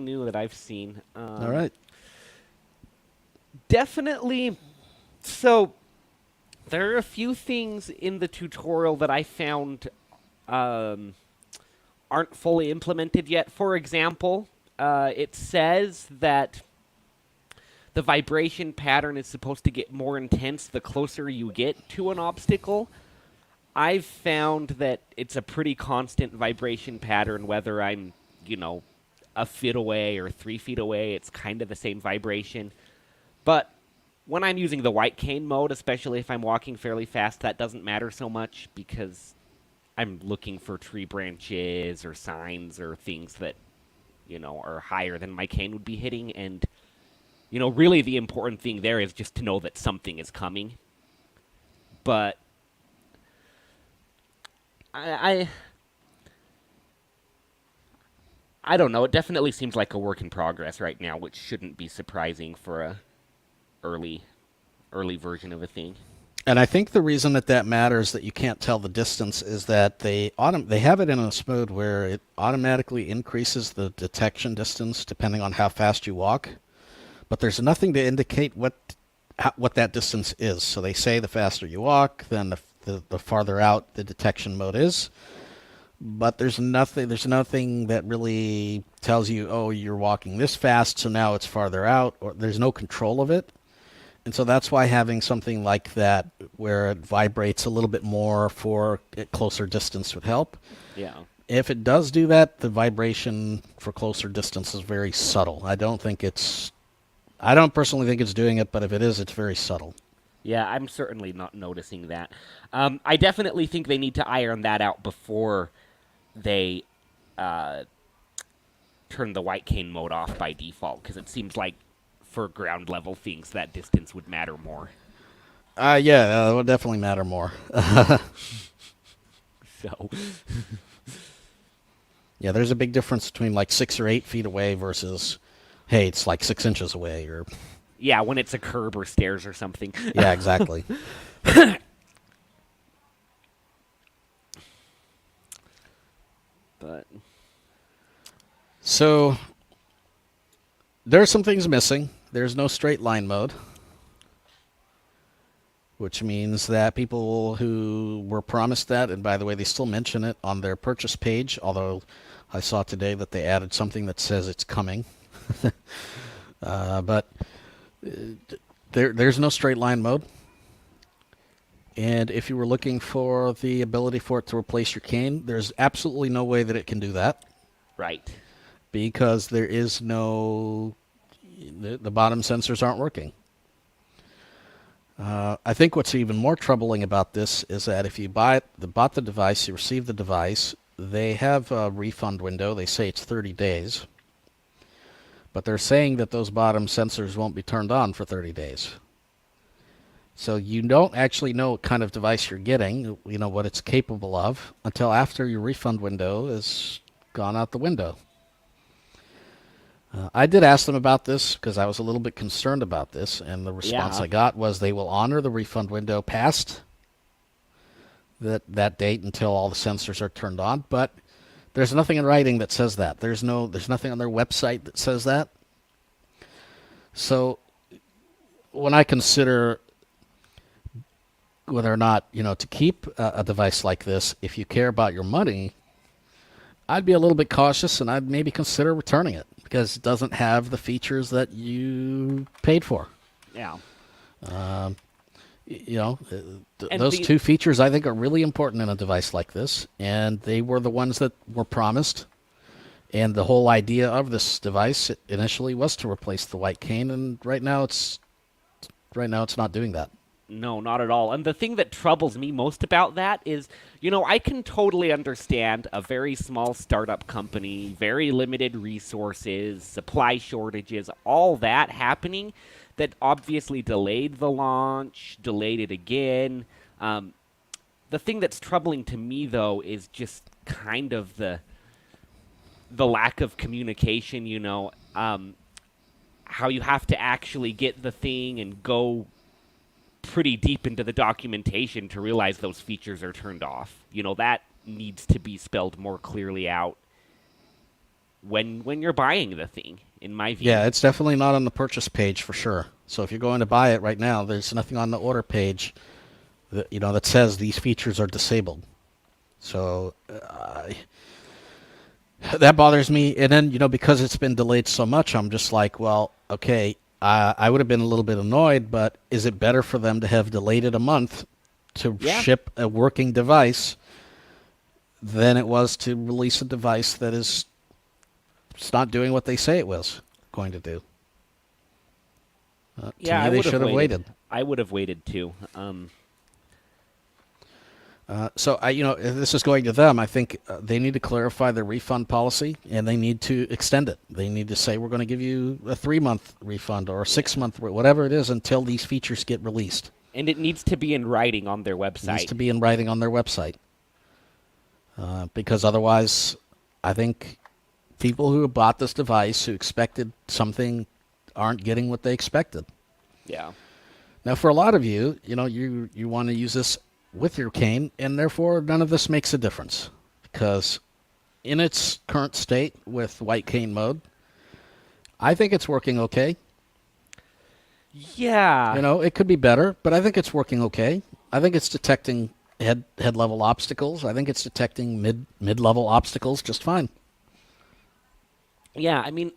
new that I've seen. All right. Definitely. So, there are a few things in the tutorial that I found aren't fully implemented yet. For example, it says that the vibration pattern is supposed to get more intense the closer you get to an obstacle. I've found that it's a pretty constant vibration pattern, whether I'm, a foot away or 3 feet away. It's kind of the same vibration. But when I'm using the white cane mode, especially if I'm walking fairly fast, that doesn't matter so much because I'm looking for tree branches or signs or things that, are higher than my cane would be hitting. And, really the important thing there is just to know that something is coming. But I don't know. It definitely seems like a work in progress right now, which shouldn't be surprising for a early version of a thing. And I think the reason that matters that you can't tell the distance is that they have it in a mode where it automatically increases the detection distance depending on how fast you walk, but there's nothing to indicate what that distance is. So they say the faster you walk, then the farther out the detection mode is. But there's nothing that really tells you, oh, you're walking this fast, so now it's farther out, or there's no control of it. And so that's why having something like that where it vibrates a little bit more for a closer distance would help. Yeah. If it does do that, the vibration for closer distance is very subtle. I don't personally think it's doing it, but if it is, it's very subtle. Yeah, I'm certainly not noticing that. I definitely think they need to iron that out before they turn the white cane mode off by default, because it seems like for ground level things that distance would matter more. Yeah, it would definitely matter more. So, yeah, there's a big difference between like 6 or 8 feet away versus, hey, it's like 6 inches away, or... yeah, when it's a curb or stairs or something. Yeah, exactly. But So, there are some things missing. There's no straight line mode, which means that people who were promised that, and by the way, they still mention it on their purchase page, although I saw today that they added something that says it's coming. But there's no straight line mode. And if you were looking for the ability for it to replace your cane, there's absolutely no way that it can do that. right. Because there is no... the bottom sensors aren't working. I think what's even more troubling about this is that if you bought the device, you receive the device, they have a refund window. They say it's 30 days. But they're saying that those bottom sensors won't be turned on for 30 days. So you don't actually know what kind of device you're getting, you know, what it's capable of, until after your refund window is gone out the window. I did ask them about this because I was a little bit concerned about this, and the response Yeah. I got was they will honor the refund window past that date until all the sensors are turned on. But there's nothing in writing that says that. There's nothing on their website that says that. So when I consider whether or not, you know, to keep a device like this, if you care about your money, I'd be a little bit cautious, and I'd maybe consider returning it because it doesn't have the features that you paid for. Yeah. You know, And those the- two features I think are really important in a device like this, and they were the ones that were promised. And the whole idea of this device initially was to replace the white cane, and right now it's not doing that. No, not at all. And the thing that troubles me most about that is, you know, I can totally understand a very small startup company, very limited resources, supply shortages, all that happening that obviously delayed the launch, delayed it again. The thing that's troubling to me, though, is just kind of the lack of communication, you know, how you have to actually get the thing and go pretty deep into the documentation to realize those features are turned off. You know, that needs to be spelled more clearly out when you're buying the thing, in my view. Yeah, it's definitely not on the purchase page for sure. So if you're going to buy it right now, there's nothing on the order page that, you know, that says these features are disabled. So that bothers me. And then, you know, because it's been delayed so much, I'm just like, well, okay, I would have been a little bit annoyed, but is it better for them to have delayed it a month to Yeah. ship a working device than it was to release a device that is it's not doing what they say it was going to do? To Yeah, me, I they would should have waited. I would have waited too. So this is going to them. I think they need to clarify their refund policy, and they need to extend it. They need to say we're going to give you a 3-month refund or a 6-month, whatever it is, until these features get released. And it needs to be in writing on their It needs website. to be in writing on their website, because otherwise, I think people who bought this device who expected something aren't getting what they expected. Yeah. Now, for a lot of you, you know, you want to use this with your cane, and therefore none of this makes a difference because in its current state with white cane mode, I think it's working okay. Yeah. You know, it could be better, but I think it's working okay. I think it's detecting head level obstacles. I think it's detecting mid level obstacles just fine. Yeah, I mean,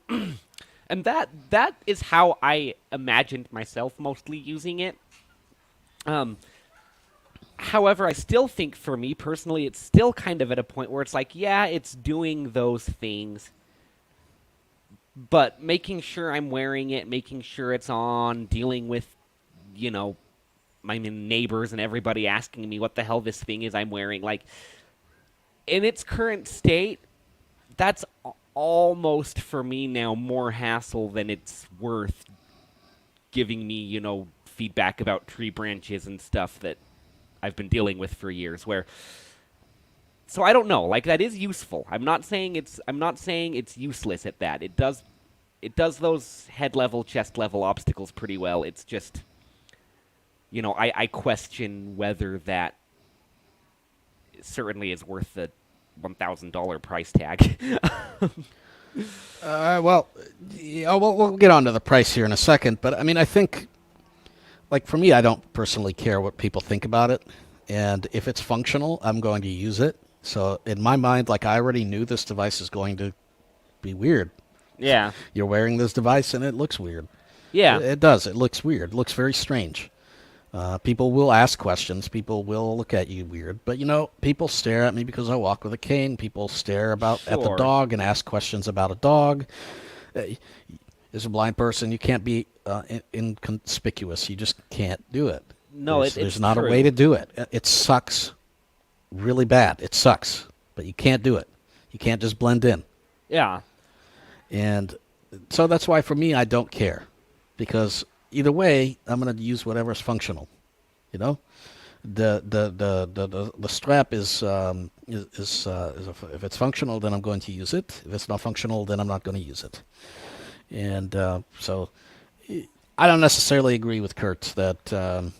and that is how I imagined myself mostly using it. However, I still think for me personally, it's still kind of at a point where it's like, yeah, it's doing those things, but making sure I'm wearing it, making sure it's on, dealing with, you know, my neighbors and everybody asking me what the hell this thing is I'm wearing. Like, in its current state, that's almost for me now more hassle than it's worth giving me, you know, feedback about tree branches and stuff that I've been dealing with for years. So I don't know. Like, that is useful. I'm not saying it's useless at that. It does those head level, chest level obstacles pretty well. It's just, you know, I question whether that certainly is worth the $1,000 price tag. Well, yeah, we'll get on to the price here in a second, but I mean, I think, like for me, I don't personally care what people think about it, and if it's functional, I'm going to use it. So in my mind, like I already knew this device is going to be weird. Yeah. You're wearing this device and it looks weird. Yeah. It does. It looks weird. It looks very strange. People will ask questions. People will look at you weird. But, you know, people stare at me because I walk with a cane. People stare at the Sure. dog and ask questions about a dog. As a blind person, you can't be inconspicuous. You just can't do it. No, there's it's not true. a way to do it. It sucks really bad. It sucks. But you can't do it. You can't just blend in. Yeah. And so that's why for me, I don't care. Because either way, I'm going to use whatever's functional. You know, the strap is if it's functional, then I'm going to use it. If it's not functional, then I'm not going to use it. And so I don't necessarily agree with Kirt that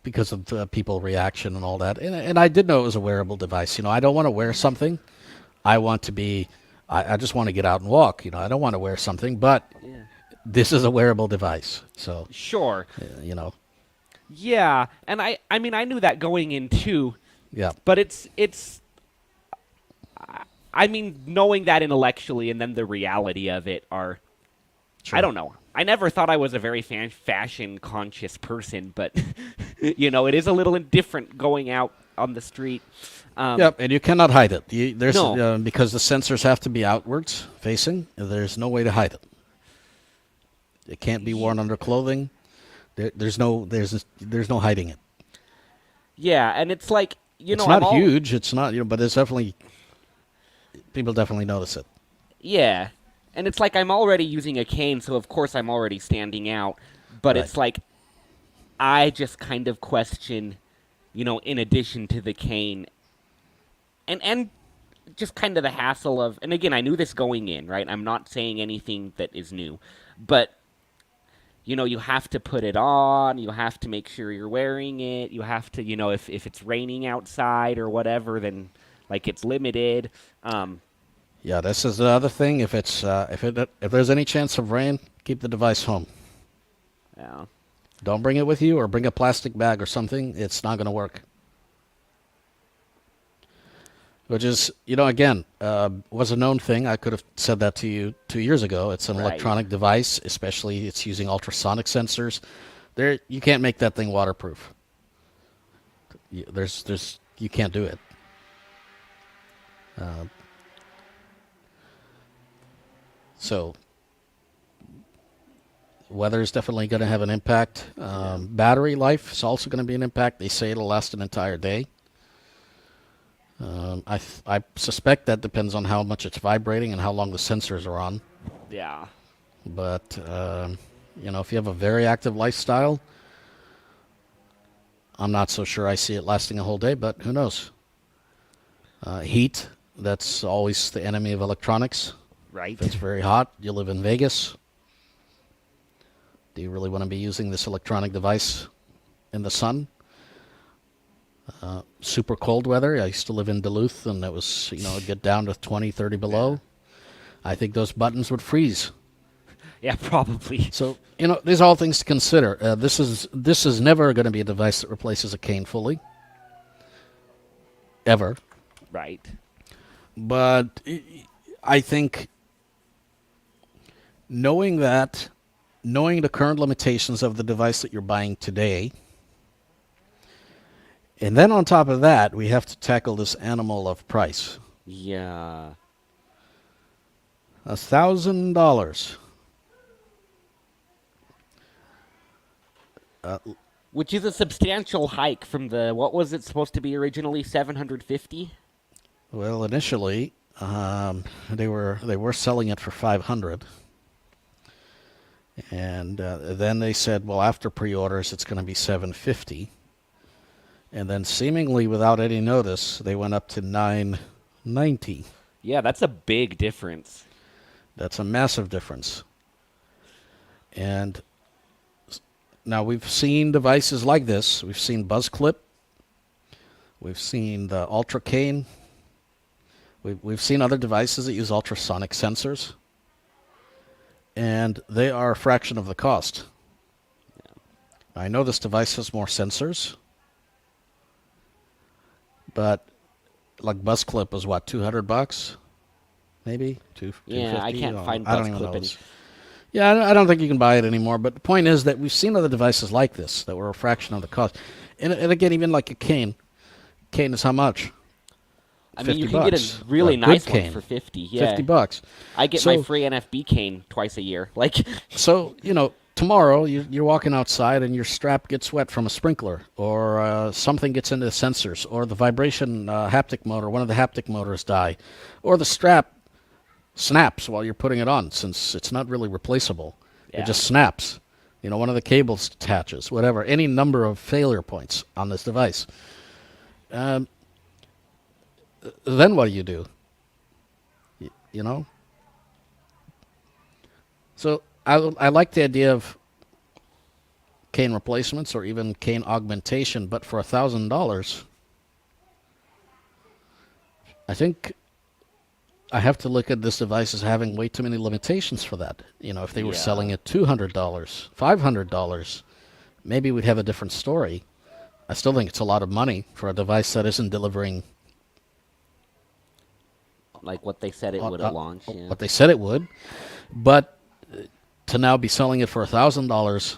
because of people reaction and all that. And I did know it was a wearable device. I don't want to wear something. I want to be. I just want to get out and walk. I don't want to wear something, but Yeah. this is a wearable device. So Sure. you know, Yeah, and I mean, I knew that going in too, yeah, but I mean, knowing that intellectually and then the reality of it are, sure. I don't know. I never thought I was a very fashion conscious person, but it is a little different going out on the street. Yep, and you cannot hide it. There's No. because the sensors have to be outwards facing. There's no way to hide it. It can't be worn under clothing. There's no hiding it. Yeah, and it's like It's not huge. It's not but it's definitely people definitely notice it. Yeah, and it's like I'm already using a cane, so of course I'm already standing out. But Right. it's like I just kind of question, in addition to the cane, and just kind of the hassle of. And again, I knew this going in, right? I'm not saying anything that is new, but you have to put it on. You have to make sure you're wearing it. You have to, if it's raining outside or whatever, then like it's limited. Yeah, this is the other thing. If there's any chance of rain, keep the device home. Yeah. Don't bring it with you, or bring a plastic bag or something. It's not going to work. Which is, again, was a known thing. I could have said that to you 2 years ago. It's an Right. electronic device, especially it's using ultrasonic sensors. You can't make that thing waterproof. You can't do it. So weather is definitely going to have an impact. Battery life is also going to be an impact. They say it'll last an entire day. I suspect that depends on how much it's vibrating and how long the sensors are on. Yeah. But if you have a very active lifestyle, I'm not so sure I see it lasting a whole day. But who knows? Heat, that's always the enemy of electronics. Right. If it's very hot, you live in Vegas. Do you really want to be using this electronic device in the sun? Super cold weather. I used to live in Duluth, and it was, it'd get down to 20, 30 below. Yeah. I think those buttons would freeze. Yeah, probably. So, these are all things to consider. This is never going to be a device that replaces a cane fully. Ever. Right. But I think knowing the current limitations of the device that you're buying today, and then on top of that, we have to tackle this animal of price. Yeah. $1,000. Which is a substantial hike from what was it supposed to be originally, 750? Well, initially, they were selling it for 500, and then they said, well, after pre-orders, it's going to be 750, and then seemingly without any notice, they went up to 990. Yeah, that's a big difference. That's a massive difference. And now we've seen devices like this. We've seen Buzz Clip. We've seen the Ultra Cane. We've seen other devices that use ultrasonic sensors, and they are a fraction of the cost. Yeah. I know this device has more sensors, but like Buzz Clip was what, $200, maybe Yeah, I $250? can't find I don't Buzz even Clip know. any. Yeah, I don't think you can buy it anymore. But the point is that we've seen other devices like this that were a fraction of the cost. And again, even like a cane. Cane is how much? I mean, you $50. can get a really A good nice one cane. for 50. Yeah. $50. I get So- my free NFB cane twice a year. Like, So, tomorrow you're walking outside and your strap gets wet from a sprinkler, or something gets into the sensors, or the vibration haptic motor, one of the haptic motors die, or the strap snaps while you're putting it on, since it's not really replaceable. Yeah. It just snaps. one of the cables detaches, whatever, any number of failure points on this device. Um, then what do you do? You know? So I like the idea of cane replacements or even cane augmentation, but for $1,000, I think I have to look at this device as having way too many limitations for that. If they were selling it $200, $500, maybe we'd have a different story. I still think it's a lot of money for a device that isn't delivering like what they said it would at launch. Yeah. what they said it would. But to now be selling it for $1,000,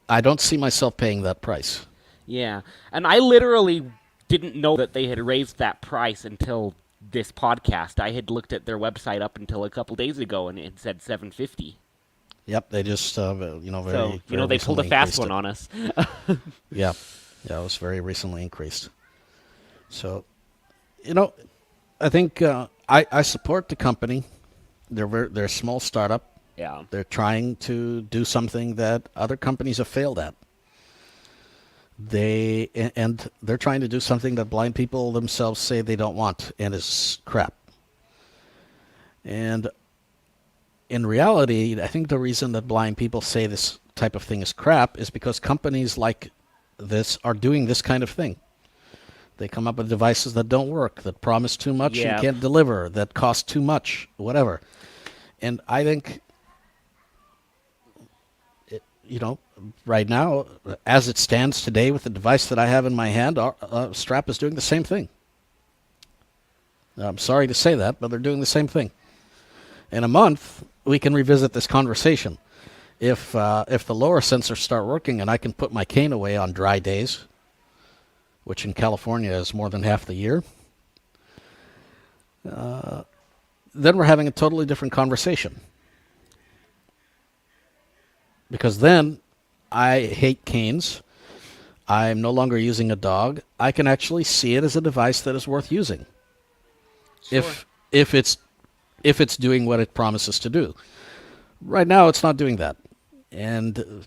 I don't see myself paying that price. Yeah, and I literally didn't know that they had raised that price until this podcast. I had looked at their website up until a couple days ago, and it said $750. Yep, they just very they pulled a fast one on us. Yeah, it was very recently increased. So, I think I support the company. They're a small startup. Yeah, They're trying to do something that other companies have failed at. They're trying to do something that blind people themselves say they don't want and is crap. And in reality, I think the reason that blind people say this type of thing is crap is because companies like this are doing this kind of thing. They come up with devices that don't work, that promise too much and can't deliver, that cost too much, whatever. And I think, right now, as it stands today with the device that I have in my hand, Strap is doing the same thing. I'm sorry to say that, but they're doing the same thing. In a month, we can revisit this conversation. If the lower sensors start working and I can put my cane away on dry days, which in California is more than half the year, then we're having a totally different conversation. Because then I hate canes. I'm no longer using a dog. I can actually see it as a device that is worth using. Sure. If it's doing what it promises to do. Right now, it's not doing that. And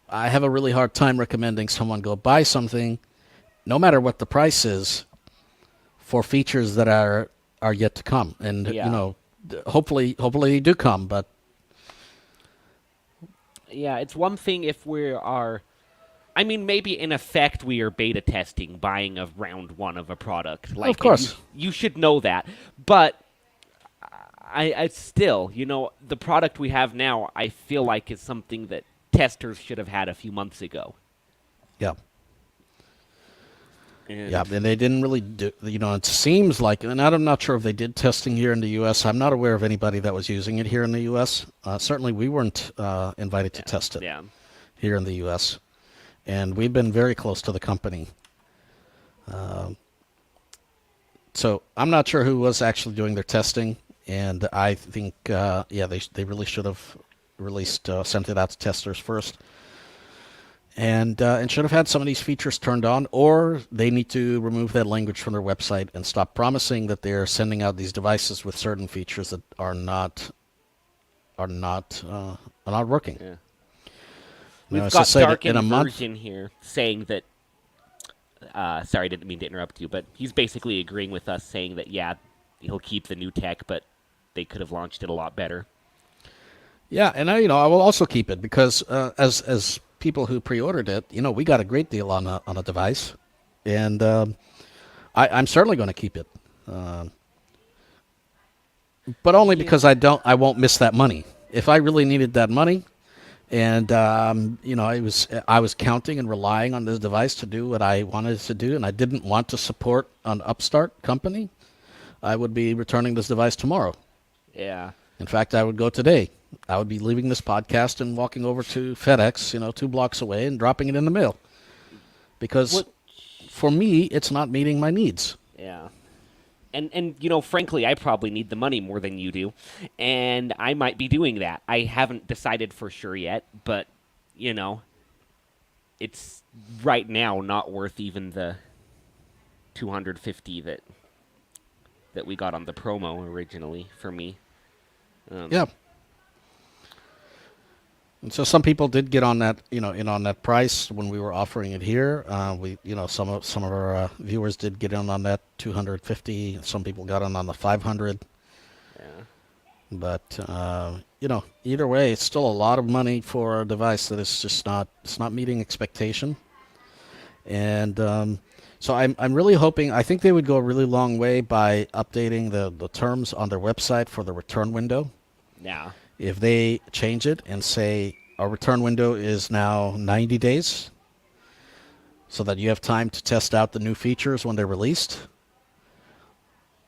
I have a really hard time recommending someone go buy something, no matter what the price is, for features that are yet to come. And, hopefully they do come, but... Yeah, it's one thing if maybe in effect we are beta testing buying a round one of a product. Like, of course. You should know that. But I still, the product we have now, I feel like is something that testers should have had a few months ago. Yeah. And they didn't really do, it seems like, and I'm not sure if they did testing here in the U.S. I'm not aware of anybody that was using it here in the U.S. Certainly we weren't invited to test it here in the U.S. And we've been very close to the company. So I'm not sure who was actually doing their testing. And I think, they really should have sent it out to testers first. And should have had some of these features turned on, or they need to remove that language from their website and stop promising that they're sending out these devices with certain features that are not working. Yeah. We've got Dark Inversion here saying that. Sorry, I didn't mean to interrupt you, but he's basically agreeing with us, saying that he'll keep the new tech, but they could have launched it a lot better. Yeah, and I will also keep it because as people who pre-ordered it, we got a great deal on a device, and I'm certainly going to keep it, but only because I won't miss that money. If I really needed that money, and I was counting and relying on this device to do what I wanted it to do, and I didn't want to support an upstart company, I would be returning this device tomorrow. Yeah. In fact, I would go today. I would be leaving this podcast and walking over to FedEx, 2 blocks away, and dropping it in the mail. Because for me, it's not meeting my needs. Yeah. And frankly, I probably need the money more than you do. And I might be doing that. I haven't decided for sure yet, but, it's right now not worth even the $250 that we got on the promo originally for me. Yeah. And so some people did get on that, in on that price when we were offering it here. Some of our viewers did get in on that 250. Some people got in on the 500. Yeah. But either way, it's still a lot of money for a device that is just not meeting expectation. And so I'm really hoping. I think they would go a really long way by updating the terms on their website for the return window. Yeah. If they change it and say our return window is now 90 days, so that you have time to test out the new features when they're released.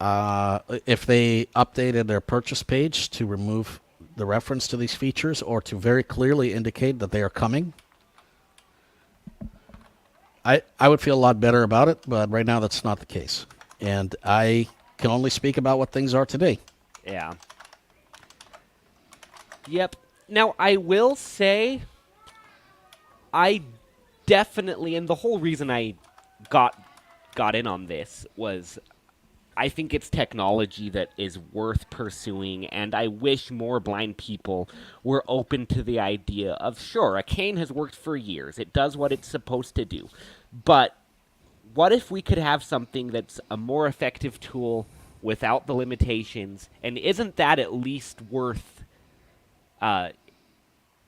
If they updated their purchase page to remove the reference to these features or to very clearly indicate that they are coming, I would feel a lot better about it, but right now that's not the case. And I can only speak about what things are today. Yeah. Yep. Now, I will say, I definitely, and the whole reason I got in on this was I think it's technology that is worth pursuing, and I wish more blind people were open to the idea of, sure, a cane has worked for years. It does what it's supposed to do. But what if we could have something that's a more effective tool without the limitations, and isn't that at least worth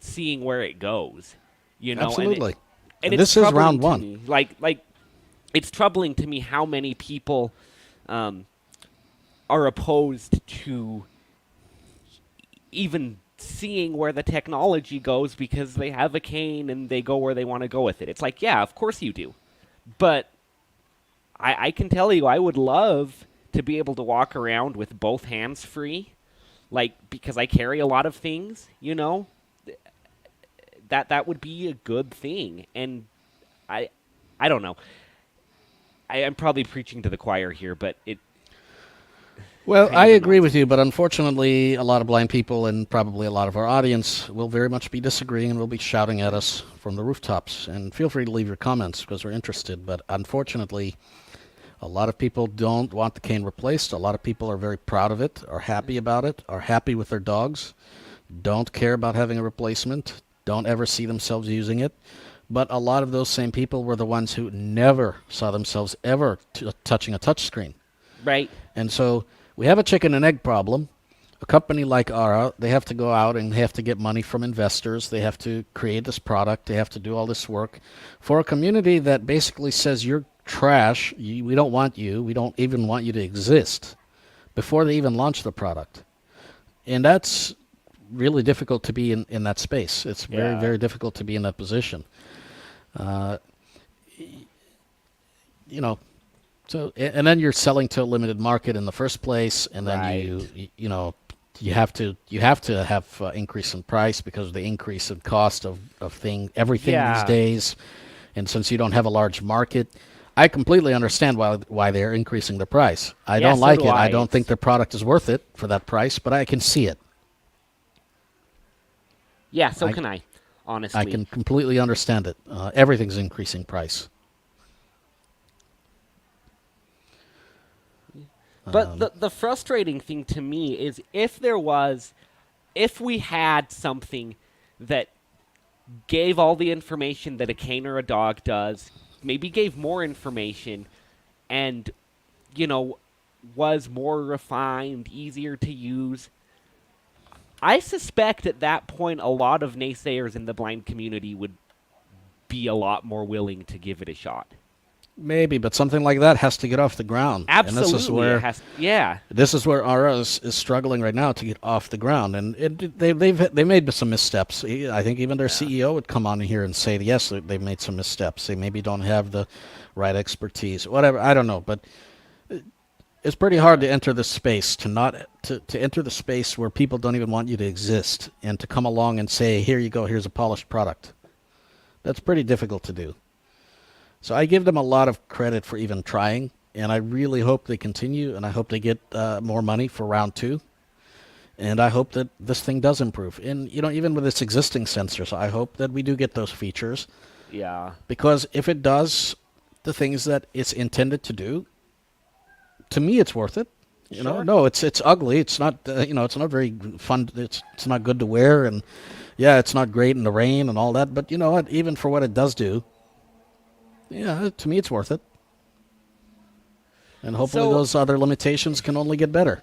seeing where it goes, Absolutely. And this is round one. me. Like it's troubling to me how many people are opposed to even seeing where the technology goes because they have a cane and they go where they want to go with it. It's like, yeah, of course you do, but I can tell you, I would love to be able to walk around with both hands free. Because I carry a lot of things, that would be a good thing. And I don't know. I'm probably preaching to the choir here, but it. Well, I agree with you, but unfortunately, a lot of blind people and probably a lot of our audience will very much be disagreeing and will be shouting at us from the rooftops. And feel free to leave your comments because we're interested. But unfortunately, a lot of people don't want the cane replaced. A lot of people are very proud of it, are happy about it, are happy with their dogs, don't care about having a replacement, don't ever see themselves using it. But a lot of those same people were the ones who never saw themselves ever touching a touchscreen. Right. And so we have a chicken and egg problem. A company like Ara, they have to go out and they have to get money from investors. They have to create this product. They have to do all this work for a community that basically says you're trash. We don't want you. We don't even want you to exist before they even launch the product. And that's really difficult to be in that space. It's very, very difficult to be in that position. So, and then you're selling to a limited market in the first place, and then you have to have increase in price because of the increase in cost of everything these days. And since you don't have a large market, I completely understand why they're increasing the price. I don't like it. I don't think their product is worth it for that price, but I can see it. Yeah, so can I, honestly. I can completely understand it. Everything's increasing price. But the frustrating thing to me is if we had something that gave all the information that a cane or a dog does, maybe gave more information, and, was more refined, easier to use, I suspect at that point a lot of naysayers in the blind community would be a lot more willing to give it a shot. Maybe, but something like that has to get off the ground. Absolutely. And this is where Ara is struggling right now to get off the ground. And they made some missteps. I think even their CEO would come on here and say, yes, they've made some missteps. They maybe don't have the right expertise. Whatever, I don't know. But it's pretty hard to enter this space, to enter the space where people don't even want you to exist, and to come along and say, here you go, here's a polished product. That's pretty difficult to do. So I give them a lot of credit for even trying, and I really hope they continue, and I hope they get more money for round 2. And I hope that this thing does improve. And, even with its existing sensors, I hope that we do get those features. Yeah. Because if it does the things that it's intended to do, to me it's worth it. No, it's ugly. It's not, it's not very fun. It's not good to wear, and Yeah, it's not great in the rain and all that, but you know what? Even for what it does do, yeah, to me it's worth it. And hopefully So those other limitations can only get better.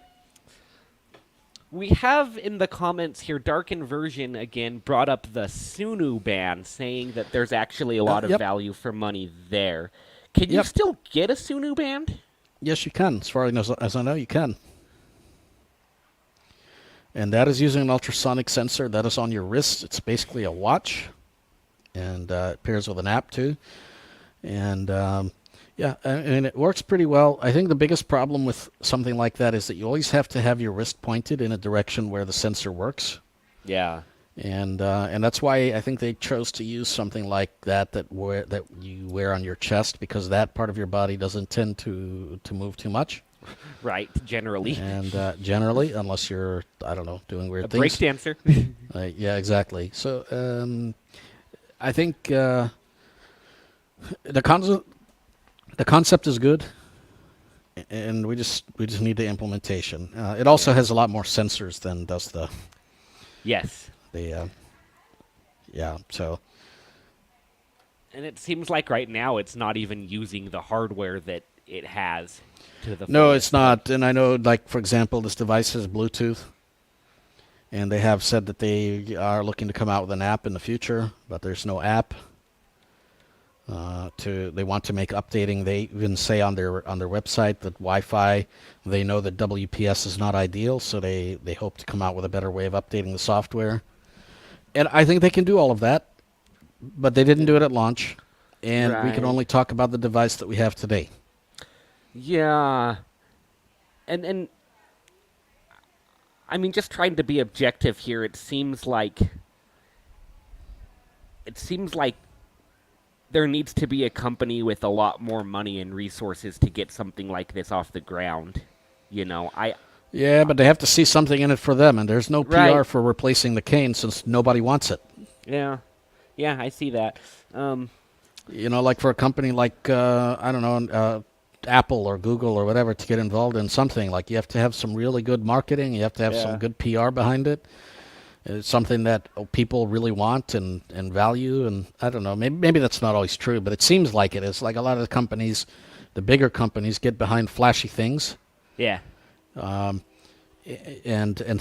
we have in the comments here, Dark Inversion again brought up the Sunu ban, saying that there's actually a lot of Yep. value for money there. Can you Yep. still get a Sunu band? Yes, you can. As far as I know, you can. And that is using an ultrasonic sensor that is on your wrist. It's basically a watch, and it pairs with an app too. And yeah, and it works pretty well. I think the biggest problem with something like that is that you always have to have your wrist pointed in a direction where the sensor works. Yeah. And that's why I think they chose to use something like that that you wear on your chest, because that part of your body doesn't tend to move too much. Right, generally. And generally, unless you're, I don't know, doing weird A things. break dancer. Yeah, exactly. So I think the concept is good, and we just need the implementation. It also has a lot more sensors than does Yes. yeah. So And it seems like right now it's not even using the hardware that it has to the no, fullest. it's not. And I know, like for example, this device has Bluetooth, and they have said that they are looking to come out with an app in the future, but there's no app. They want to make updating. They even say on their website that Wi-Fi, they know that WPS is not ideal, so they hope to come out with a better way of updating the software. And I think they can do all of that, but they didn't do it at launch, and we can Right. only talk about the device that we have today. Yeah. And I mean, just trying to be objective here, it seems like there needs to be a company with a lot more money and resources to get something like this off the ground. You know, Yeah, but they have to see something in it for them, and there's no PR Right. for replacing the cane since nobody wants it. yeah, I see that. You know, like for a company like, I don't know, Apple or Google or whatever to get involved in something, like you have to have some really good marketing, you have to have Yeah. some good PR behind it. It's something that people really want and value, and I don't know, maybe that's not always true, but it seems like it is. Like a lot of the companies, the bigger companies, get behind flashy things Yeah, and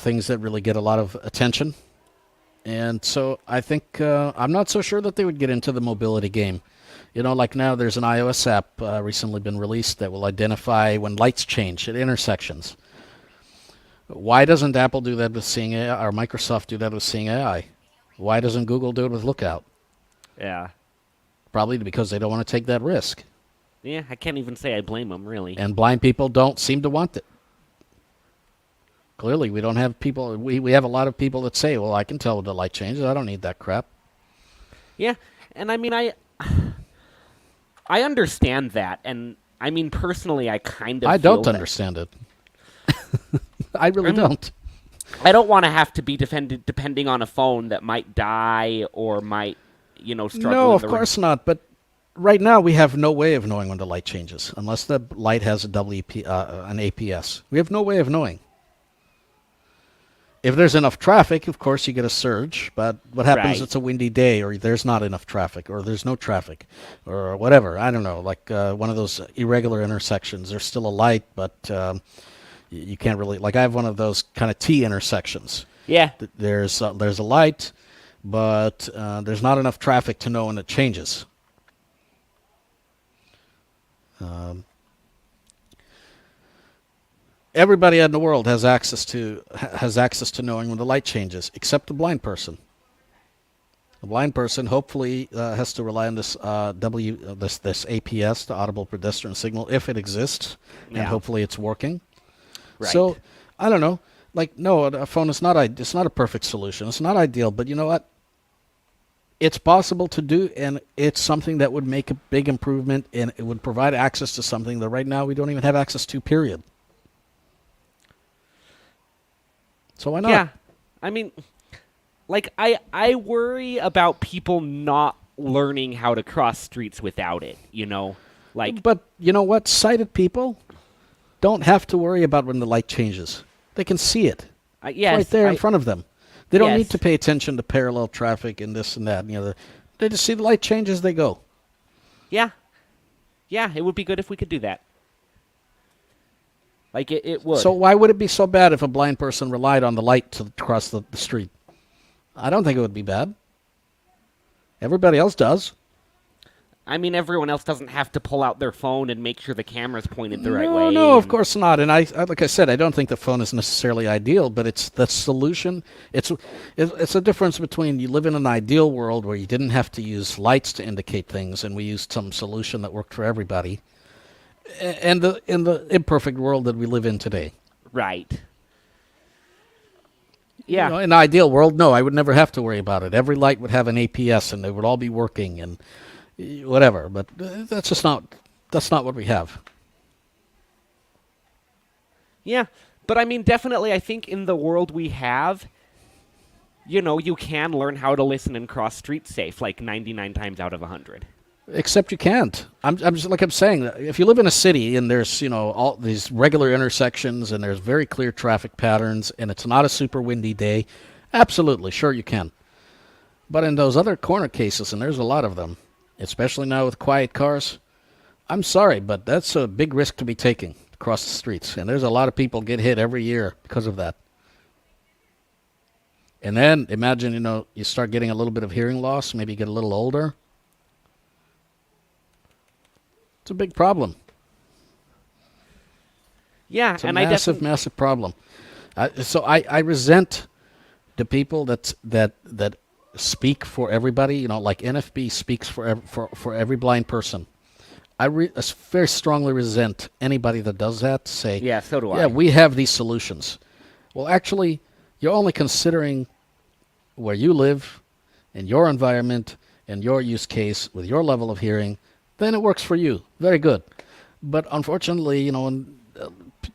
things that really get a lot of attention. And so I think I'm not so sure that they would get into the mobility game. You know, like now there's an iOS app recently been released that will identify when lights change at intersections. Why doesn't Apple do that with Seeing AI, or Microsoft do that with Seeing AI? Why doesn't Google do it with Lookout? yeah, Probably because they don't want to take that risk. yeah. I can't even say I blame them, really. And blind people don't seem to want it. Clearly, we don't have people, we have a lot of people that say, well, I can tell when the light changes. I don't need that crap. Yeah, and I mean, I understand that, and I mean, personally, I kind of I feel don't that. understand it. I really don't. I don't want to have to be depending on a phone that might die or might, struggle. No, in of the course not. But right now, we have no way of knowing when the light changes, unless the light has an APS. We have no way of knowing. If there's enough traffic, of course, you get a surge. But what happens Right. if it's a windy day, or there's not enough traffic, or there's no traffic, or whatever? I don't know, like one of those irregular intersections. There's still a light, but you can't really... Like I have one of those kind of T intersections. Yeah, There's a light, but there's not enough traffic to know when it changes. Everybody in the world has access to knowing when the light changes, except the blind person. The blind person hopefully has to rely on this this APS, the audible pedestrian signal, if it exists, and Yeah. hopefully it's working. right. So I don't know. Like, no, a phone is not. It's not a perfect solution. It's not ideal, but you know what? It's possible to do, and it's something that would make a big improvement, and it would provide access to something that right now we don't even have access to. Period. So why not? Yeah, I mean, like I worry about people not learning how to cross streets without it. Like But you know what? Sighted people don't have to worry about when the light changes. They can see it. yes, It's right there in front of them. They don't need to Yes. pay attention to parallel traffic and this and that. They just see the light change as they go. Yeah. Yeah, it would be good if we could do that. Like, it would. So why would it be so bad if a blind person relied on the light to cross the street? I don't think it would be bad. Everybody else does. I mean, everyone else doesn't have to pull out their phone and make sure the camera's pointed the right way. No, of and- course not. And like I said, I don't think the phone is necessarily ideal, but it's the solution. It's a difference between you live in an ideal world where you didn't have to use lights to indicate things, and we used some solution that worked for everybody, and in the imperfect world that we live in today. Right. Yeah. In an ideal world, no, I would never have to worry about it. Every light would have an APS, and they would all be working, and whatever. But that's not what we have. Yeah, but I mean, definitely, I think in the world we have, you can learn how to listen and cross streets safe, like 99 times out of 100. Except you can't. I'm just like I'm saying. If you live in a city and there's all these regular intersections and there's very clear traffic patterns and it's not a super windy day, absolutely, sure you can. But in those other corner cases, and there's a lot of them, especially now with quiet cars, I'm sorry, but that's a big risk to be taking across the streets, and there's a lot of people get hit every year because of that. And then imagine you start getting a little bit of hearing loss, maybe you get a little older. It's a big problem. Yeah, It's a and massive problem. So I resent the people that speak for everybody. Like NFB speaks for every blind person. I very strongly resent anybody that does that. Say, Yeah, so do I. Yeah, we have these solutions. Well, actually, you're only considering where you live, in your environment, in your use case, with your level of hearing. Then it works for you. Very good. But unfortunately, when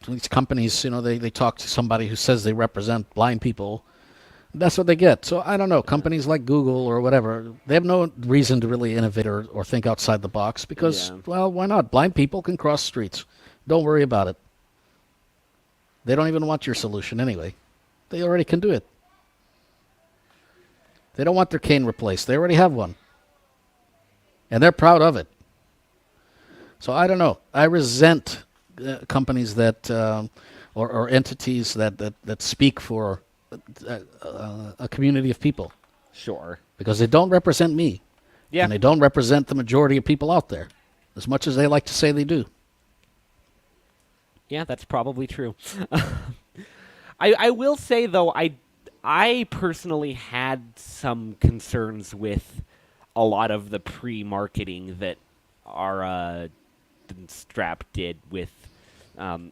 these companies, they talk to somebody who says they represent blind people, that's what they get. So I don't know. Companies like Google or whatever, they have no reason to really innovate or think outside the box because, Yeah. well, why not? Blind people can cross streets. Don't worry about it. They don't even want your solution anyway. They already can do it. They don't want their cane replaced. They already have one. And they're proud of it. So I don't know. I resent companies that or entities that speak for a community of people Sure. because they don't represent me. Yeah. And they don't represent the majority of people out there, as much as they like to say they do. Yeah, that's probably true. I will say, though, I personally had some concerns with a lot of the pre-marketing that Ara Strap did with, I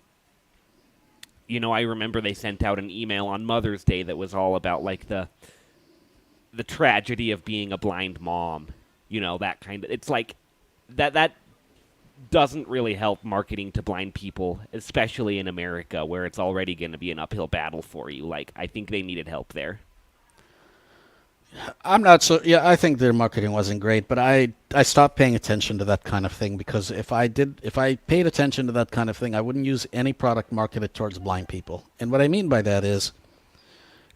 remember they sent out an email on Mother's Day that was all about, like, the tragedy of being a blind mom, that kind of, it's like, that doesn't really help marketing to blind people, especially in America, where it's already going to be an uphill battle for you. Like, I think they needed help there. I'm not so. Yeah, I think their marketing wasn't great, but I stopped paying attention to that kind of thing because if I paid attention to that kind of thing, I wouldn't use any product marketed towards blind people. And what I mean by that is,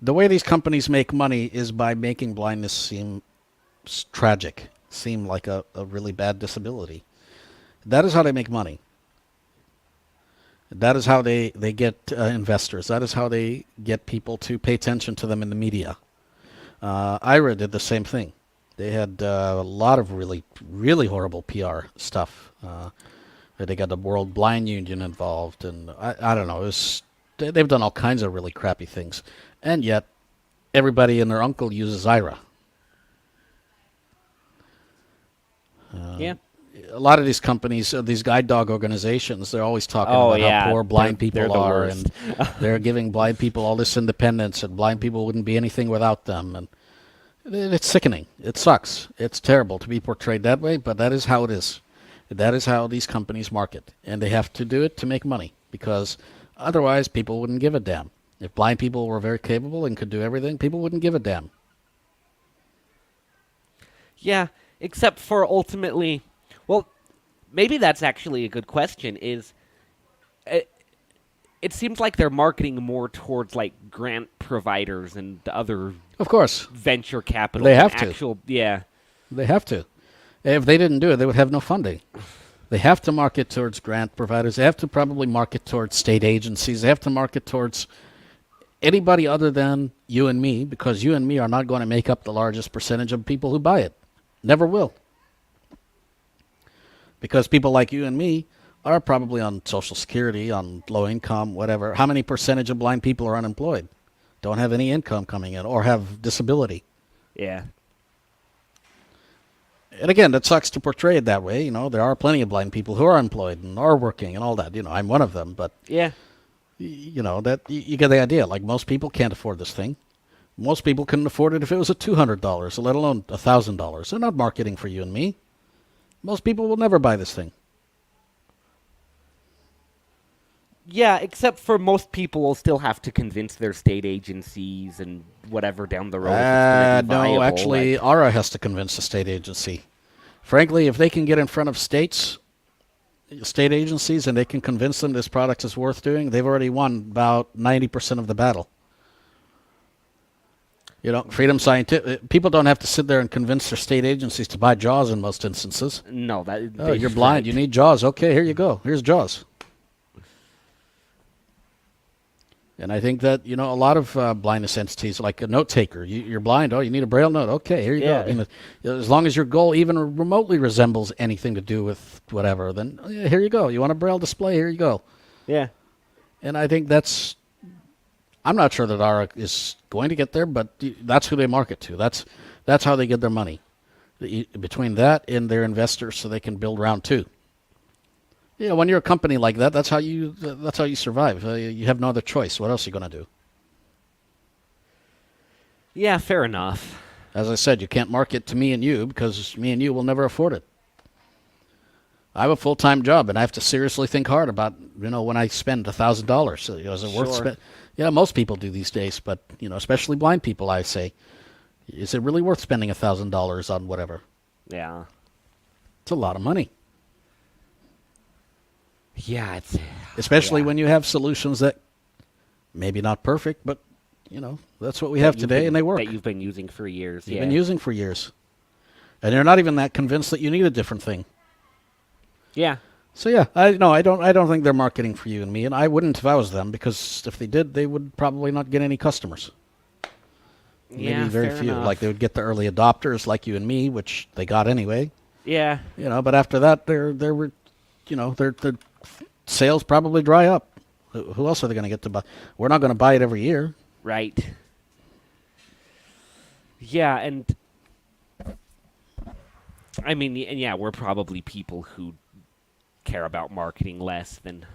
the way these companies make money is by making blindness seem tragic, seem like a really bad disability. That is how they make money. That is how they get investors. That is how they get people to pay attention to them in the media. Ira did the same thing. They had a lot of really, really horrible PR stuff. They got the World Blind Union involved, and I don't know. They've done all kinds of really crappy things, and yet everybody and their uncle uses Ira. Yeah. A lot of these companies, these guide dog organizations, they're always talking Oh, about yeah. how poor blind They're people the are, worst. and they're giving blind people all this independence, and blind people wouldn't be anything without them. And it's sickening. It sucks. It's terrible to be portrayed that way, but that is how it is. That is how these companies market, and they have to do it to make money because otherwise people wouldn't give a damn. If blind people were very capable and could do everything, people wouldn't give a damn. Yeah, except for ultimately, well, maybe that's actually a good question, is it seems like they're marketing more towards like grant providers and other Of course, venture capital. They than have to. actual, Yeah. they have to. If they didn't do it, they would have no funding. They have to market towards grant providers. They have to probably market towards state agencies. They have to market towards anybody other than you and me, because you and me are not going to make up the largest percentage of people who buy it. Never will. Because people like you and me are probably on Social Security, on low income, whatever. How many percentage of blind people are unemployed? Don't have any income coming in or have disability. Yeah. And again, that sucks to portray it that way. You know, there are plenty of blind people who are employed and are working and all that. You know, I'm one of them, but Yeah. you know that you get the idea. Like, most people can't afford this thing. Most people couldn't afford it if it was at $200, let alone $1,000. They're not marketing for you and me. Most people will never buy this thing. Yeah, except for most people will still have to convince their state agencies and whatever down the road. if it's gonna be No, viable, actually, like- Ara has to convince the state agency. Frankly, if they can get in front of state agencies, and they can convince them this product is worth doing, they've already won about 90% of the battle. You know, Freedom Scientific, people don't have to sit there and convince their state agencies to buy JAWS in most instances. No, that. Oh, you're blind. You need JAWS. Okay, here you go. Here's JAWS. And I think that, you know, a lot of blindness entities, like a note taker, you're blind. Oh, you need a Braille note. Okay, here you Yeah. go. And as long as your goal even remotely resembles anything to do with whatever, then yeah, here you go. You want a Braille display? Here you go. Yeah. And I think that's, I'm not sure that ARA is going to get there, but that's who they market to. That's how they get their money. Between that and their investors, so they can build round two. You know, when you're a company like that, that's how you survive. You have no other choice. What else are you going to do? Yeah, fair enough. As I said, you can't market to me and you, because me and you will never afford it. I have a full-time job, and I have to seriously think hard about, you know, when I spend $1,000. So, you know, is it worth Sure. spending? Yeah, most people do these days, but, you know, especially blind people, I say, is it really worth spending $1,000 on whatever? Yeah. It's a lot of money. Yeah, it's. Especially yeah. when you have solutions that maybe not perfect, but, you know, that's what we have That you've today, been- and they work. That you've been using for years. You've yeah. been using for years. And you're not even that convinced that you need a different thing. Yeah. So yeah, I don't think they're marketing for you and me, and I wouldn't if I was them, because if they did, they would probably not get any customers. Yeah. Maybe very fair few. enough. Like, they would get the early adopters like you and me, which they got anyway. Yeah. You know, but after that, their sales probably dry up. Who else are they going to get to buy? We're not going to buy it every year. Right. Yeah, and I mean, and yeah, we're probably people who care about marketing less than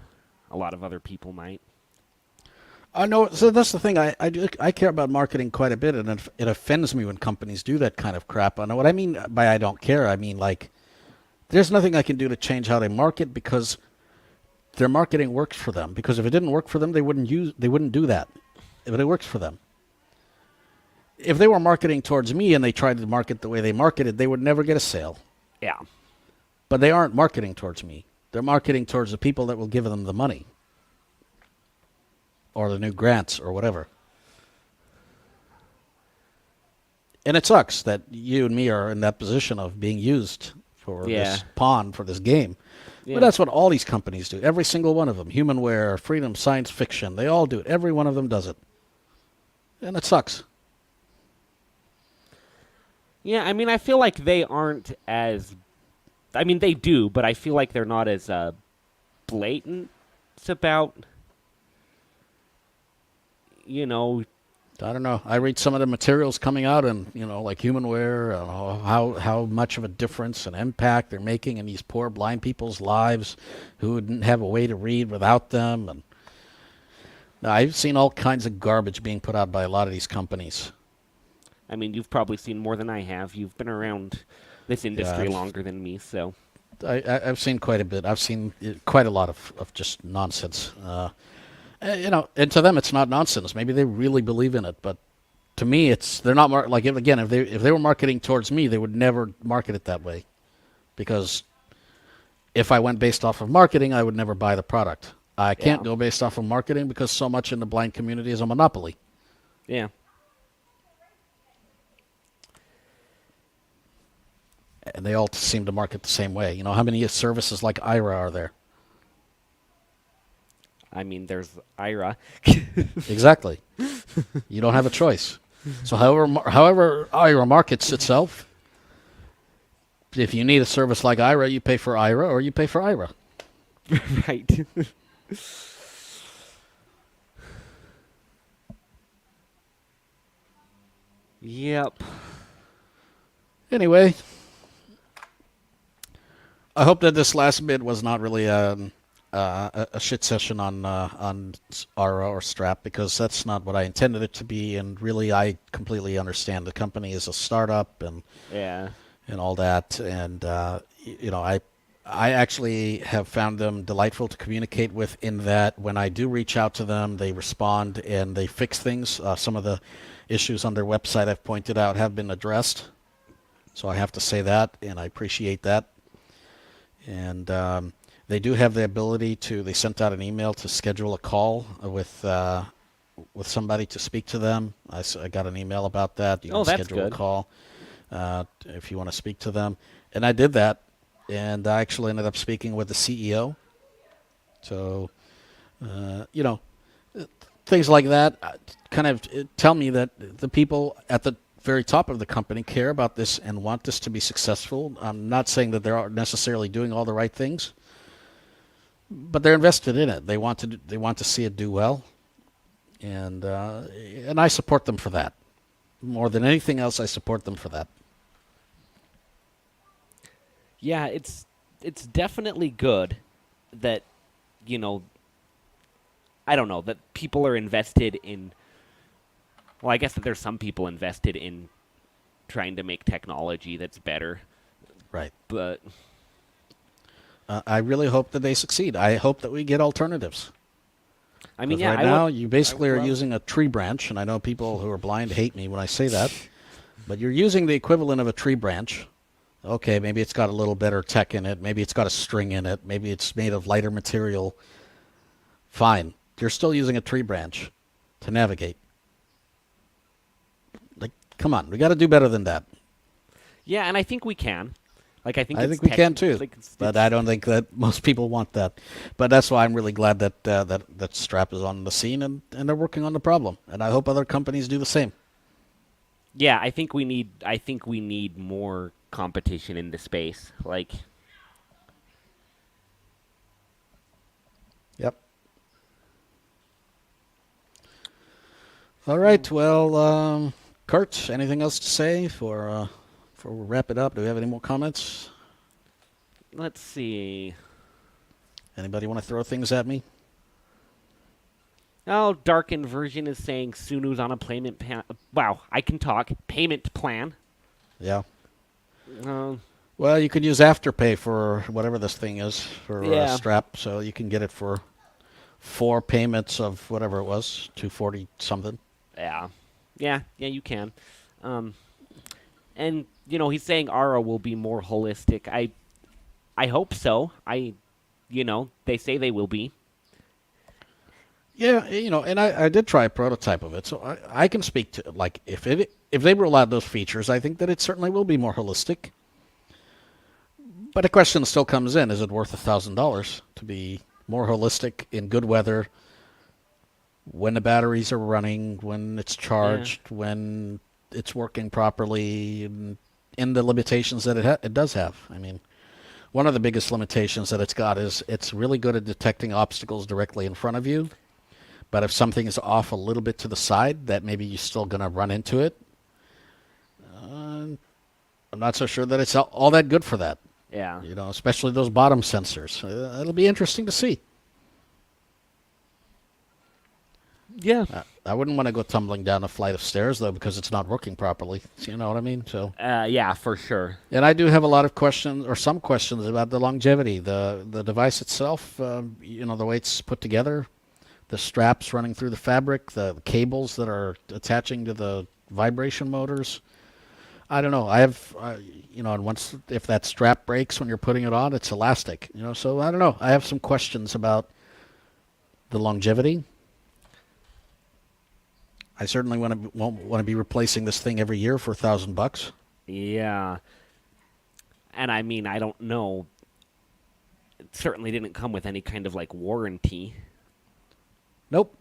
a lot of other people might. I know. So that's the thing. I care about marketing quite a bit, and it offends me when companies do that kind of crap. I know what I mean by I don't care. I mean, like, there's nothing I can do to change how they market, because their marketing works for them. Because if it didn't work for them, they wouldn't do that. But it works for them. If they were marketing towards me and they tried to market the way they marketed, they would never get a sale. Yeah. But they aren't marketing towards me. They're marketing towards the people that will give them the money, or the new grants, or whatever. And it sucks that you and me are in that position of being used for this pawn for this game. Yeah. But that's what all these companies do. Every single one of them. Humanware, Freedom, Science Fiction. They all do it. Every one of them does it. And it sucks. Yeah, I mean, I feel like they aren't as. I mean, they do, but I feel like they're not as blatant about. You know. I don't know. I read some of the materials coming out, and, you know, like Humanware, how much of a difference and impact they're making in these poor blind people's lives who didn't have a way to read without them. And now, I've seen all kinds of garbage being put out by a lot of these companies. I mean, you've probably seen more than I have. You've been around this industry I've- longer than me, so. I've seen quite a bit. I've seen quite a lot of just nonsense. You know, and to them it's not nonsense. Maybe they really believe in it, but to me, they're not like, if they were marketing towards me, they would never market it that way, because if I went based off of marketing, I would never buy the product. I can't Yeah. go based off of marketing because so much in the blind community is a monopoly. Yeah. And they all seem to market the same way. You know, how many services like Ira are there? I mean, there's Ira. Exactly. You don't have a choice. So however Ira markets itself, if you need a service like Ira, you pay for Ira or you pay for Ira. Right. Yep. Anyway, I hope that this last bit was not really a shit session on Ara or Strap, because that's not what I intended it to be. And really, I completely understand the company is a startup Yeah. and all that. And you know, I actually have found them delightful to communicate with, in that when I do reach out to them, they respond and they fix things. Some of the issues on their website I've pointed out have been addressed. So I have to say that, and I appreciate that. And they do have the ability to. They sent out an email to schedule a call with somebody to speak to them. I got an email about that. You can Oh, that's schedule good. a call if you want to speak to them, and I did that, and I actually ended up speaking with the CEO. So, you know, things like that kind of tell me that the people at the very top of the company care about this and want this to be successful. I'm not saying that they're necessarily doing all the right things, but they're invested in it. They want to see it do well, and I support them for that. More than anything else, I support them for that. Yeah, it's definitely good that, you know, I don't know, that people are invested in. Well, I guess that there's some people invested in trying to make technology that's better, Right. but I really hope that they succeed. I hope that we get alternatives. I mean, 'Cause yeah, right I now, would, you basically I are would love- using a tree branch, and I know people who are blind hate me when I say that, but you're using the equivalent of a tree branch. Okay, maybe it's got a little better tech in it. Maybe it's got a string in it. Maybe it's made of lighter material. Fine. You're still using a tree branch to navigate. Like, come on. We got to do better than that. Yeah, and I think we can. Like, I think I it's think we can too, like, but I don't think that most people want that. But that's why I'm really glad that that Strap is on the scene, and they're working on the problem. And I hope other companies do the same. yeah, I think we need more competition in the space. Like, Yep. All right. Well, Kurt, anything else to say before we wrap it up? Do we have any more comments? let's see. Anybody want to throw things at me? Oh, Dark Inversion is saying Sunu's on a payment plan. Wow, I can talk. Payment plan. Yeah. Um, Well, you could use Afterpay for whatever this thing is for Yeah. Strap, so you can get it for 4 payments of whatever it was, 240 something. yeah, yeah, you can. And you know, he's saying Ara will be more holistic. I hope so. They say they will be. Yeah, you know, and I did try a prototype of it, so I can speak to, like, if they roll out those features, I think that it certainly will be more holistic. But the question still comes in: is it worth $1,000 to be more holistic in good weather, when the batteries are running, when it's charged, when it's working properly, and in the limitations that it does have? I mean, one of the biggest limitations that it's got is it's really good at detecting obstacles directly in front of you. But if something is off a little bit to the side, that maybe you're still going to run into it. I'm not so sure that it's all that good for that. Yeah. You know, especially those bottom sensors. It'll be interesting to see. Yeah. I wouldn't want to go tumbling down a flight of stairs, though, because it's not working properly. You know what I mean? So. Yeah, for sure. And I do have a lot of questions, or some questions, about the longevity, the device itself. You know, the way it's put together, the straps running through the fabric, the cables that are attaching to the vibration motors. I don't know. You know, and once, if that strap breaks when you're putting it on, it's elastic. You know, so I don't know. I have some questions about the longevity. I certainly won't want to be replacing this thing every year for $1,000. Yeah. And I mean, I don't know. It certainly didn't come with any kind of like warranty. Nope.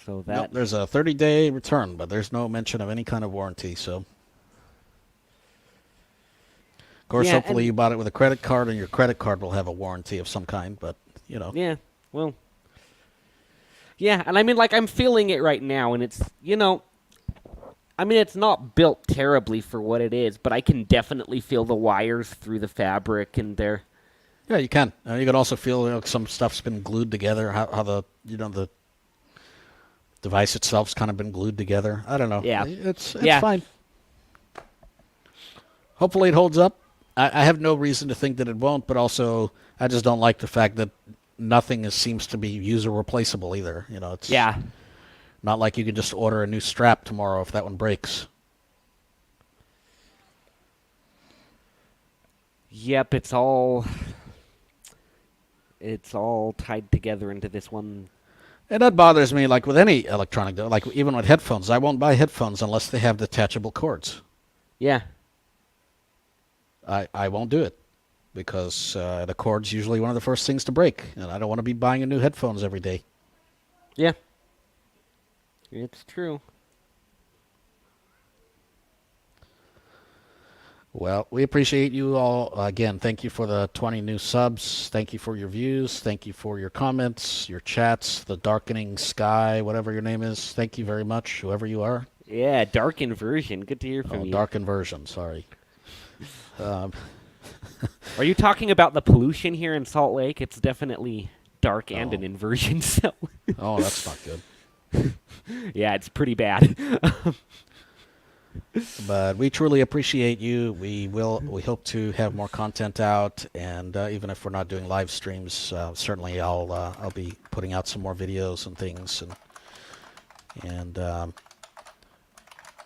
So that Nope. There's a 30-day return, but there's no mention of any kind of warranty. So, of course, Yeah, hopefully and- you bought it with a credit card, and your credit card will have a warranty of some kind. But you know, Yeah, well. Yeah, and I mean, like, I'm feeling it right now, and it's, I mean, it's not built terribly for what it is, but I can definitely feel the wires through the fabric, and they're... yeah, you can. You can also feel some stuff's been glued together. How the the device itself's kind of been glued together. I don't know. Yeah. It's Yeah. fine. Hopefully it holds up. I have no reason to think that it won't, but also I just don't like the fact that nothing seems to be user replaceable either. It's Yeah. not like you can just order a new strap tomorrow if that one breaks. Yep, it's all tied together into this one. And that bothers me, like with any electronic, like even with headphones. I won't buy headphones unless they have detachable cords. Yeah. I won't do it because the cord's usually one of the first things to break, and I don't want to be buying new headphones every day. Yeah. It's true. Well, we appreciate you all. Again, thank you for the 20 new subs. Thank you for your views. Thank you for your comments, your chats, the darkening sky, whatever your name is. Thank you very much, whoever you are. Yeah, dark inversion. Good to hear from Oh, you. dark inversion, sorry. Are you talking about the pollution here in Salt Lake? It's definitely dark and an inversion, so... Oh, that's not good. Yeah, it's pretty bad. But we truly appreciate you. We hope to have more content out, and even if we're not doing live streams, certainly I'll be putting out some more videos and things, and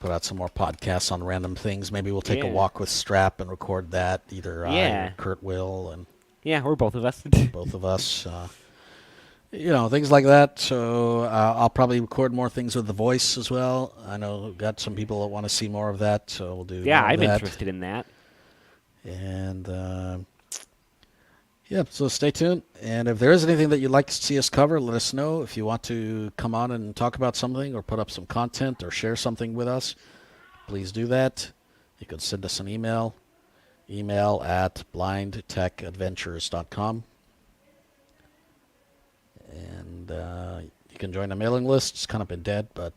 put out some more podcasts on random things. Maybe we'll take a Yeah. walk with Strap and record that. Either I Yeah. or Kurt will, and Yeah, or both of us. both of us. Things like that. So I'll probably record more things with the voice as well. I know we've got some people that want to see more of that, so we'll do Yeah, more of I'm that. interested in that. And yeah, so stay tuned. And if there is anything that you'd like to see us cover, let us know. If you want to come on and talk about something or put up some content or share something with us, please do that. You can send us an email at blindtechadventures.com. And you can join the mailing list. It's kind of been dead, but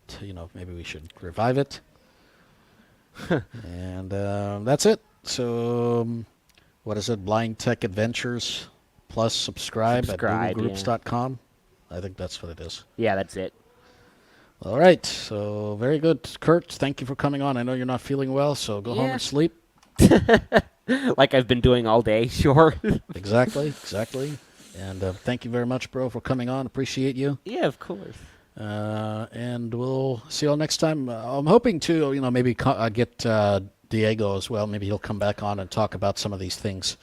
maybe we should revive it. And that's it. So what is it? Blind Tech Adventures plus subscribe at googlegroups.com. I think that's what it is. Yeah, that's it. All right. So very good. Kurt, thank you for coming on. I know you're not feeling well, so go home Yeah. and sleep. Like I've been doing all day, sure. Exactly. And thank you very much, bro, for coming on. Appreciate you. Yeah, of course. And we'll see you all next time. I'm hoping to, maybe get Diego as well. Maybe he'll come back on and talk about some of these things.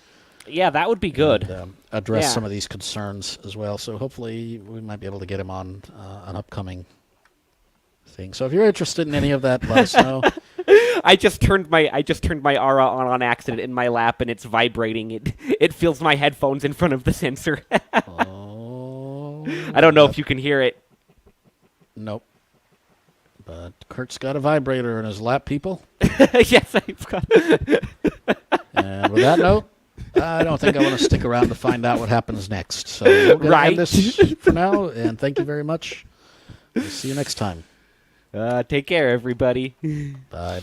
Yeah, that would be good. And, address Yeah. some of these concerns as well. So hopefully we might be able to get him on an upcoming thing. So if you're interested in any of that, let us know. I just turned my Ara on accident in my lap, and it's vibrating. It feels my headphones in front of the sensor. Oh, I don't know if you can hear it. nope. But Kurt's got a vibrator in his lap, people. Yes, I've got. And with that note, I don't think I want to stick around to find out what happens next. So we're going to Right. end this for now, and thank you very much. We'll see you next time. Take care, everybody. Bye-bye.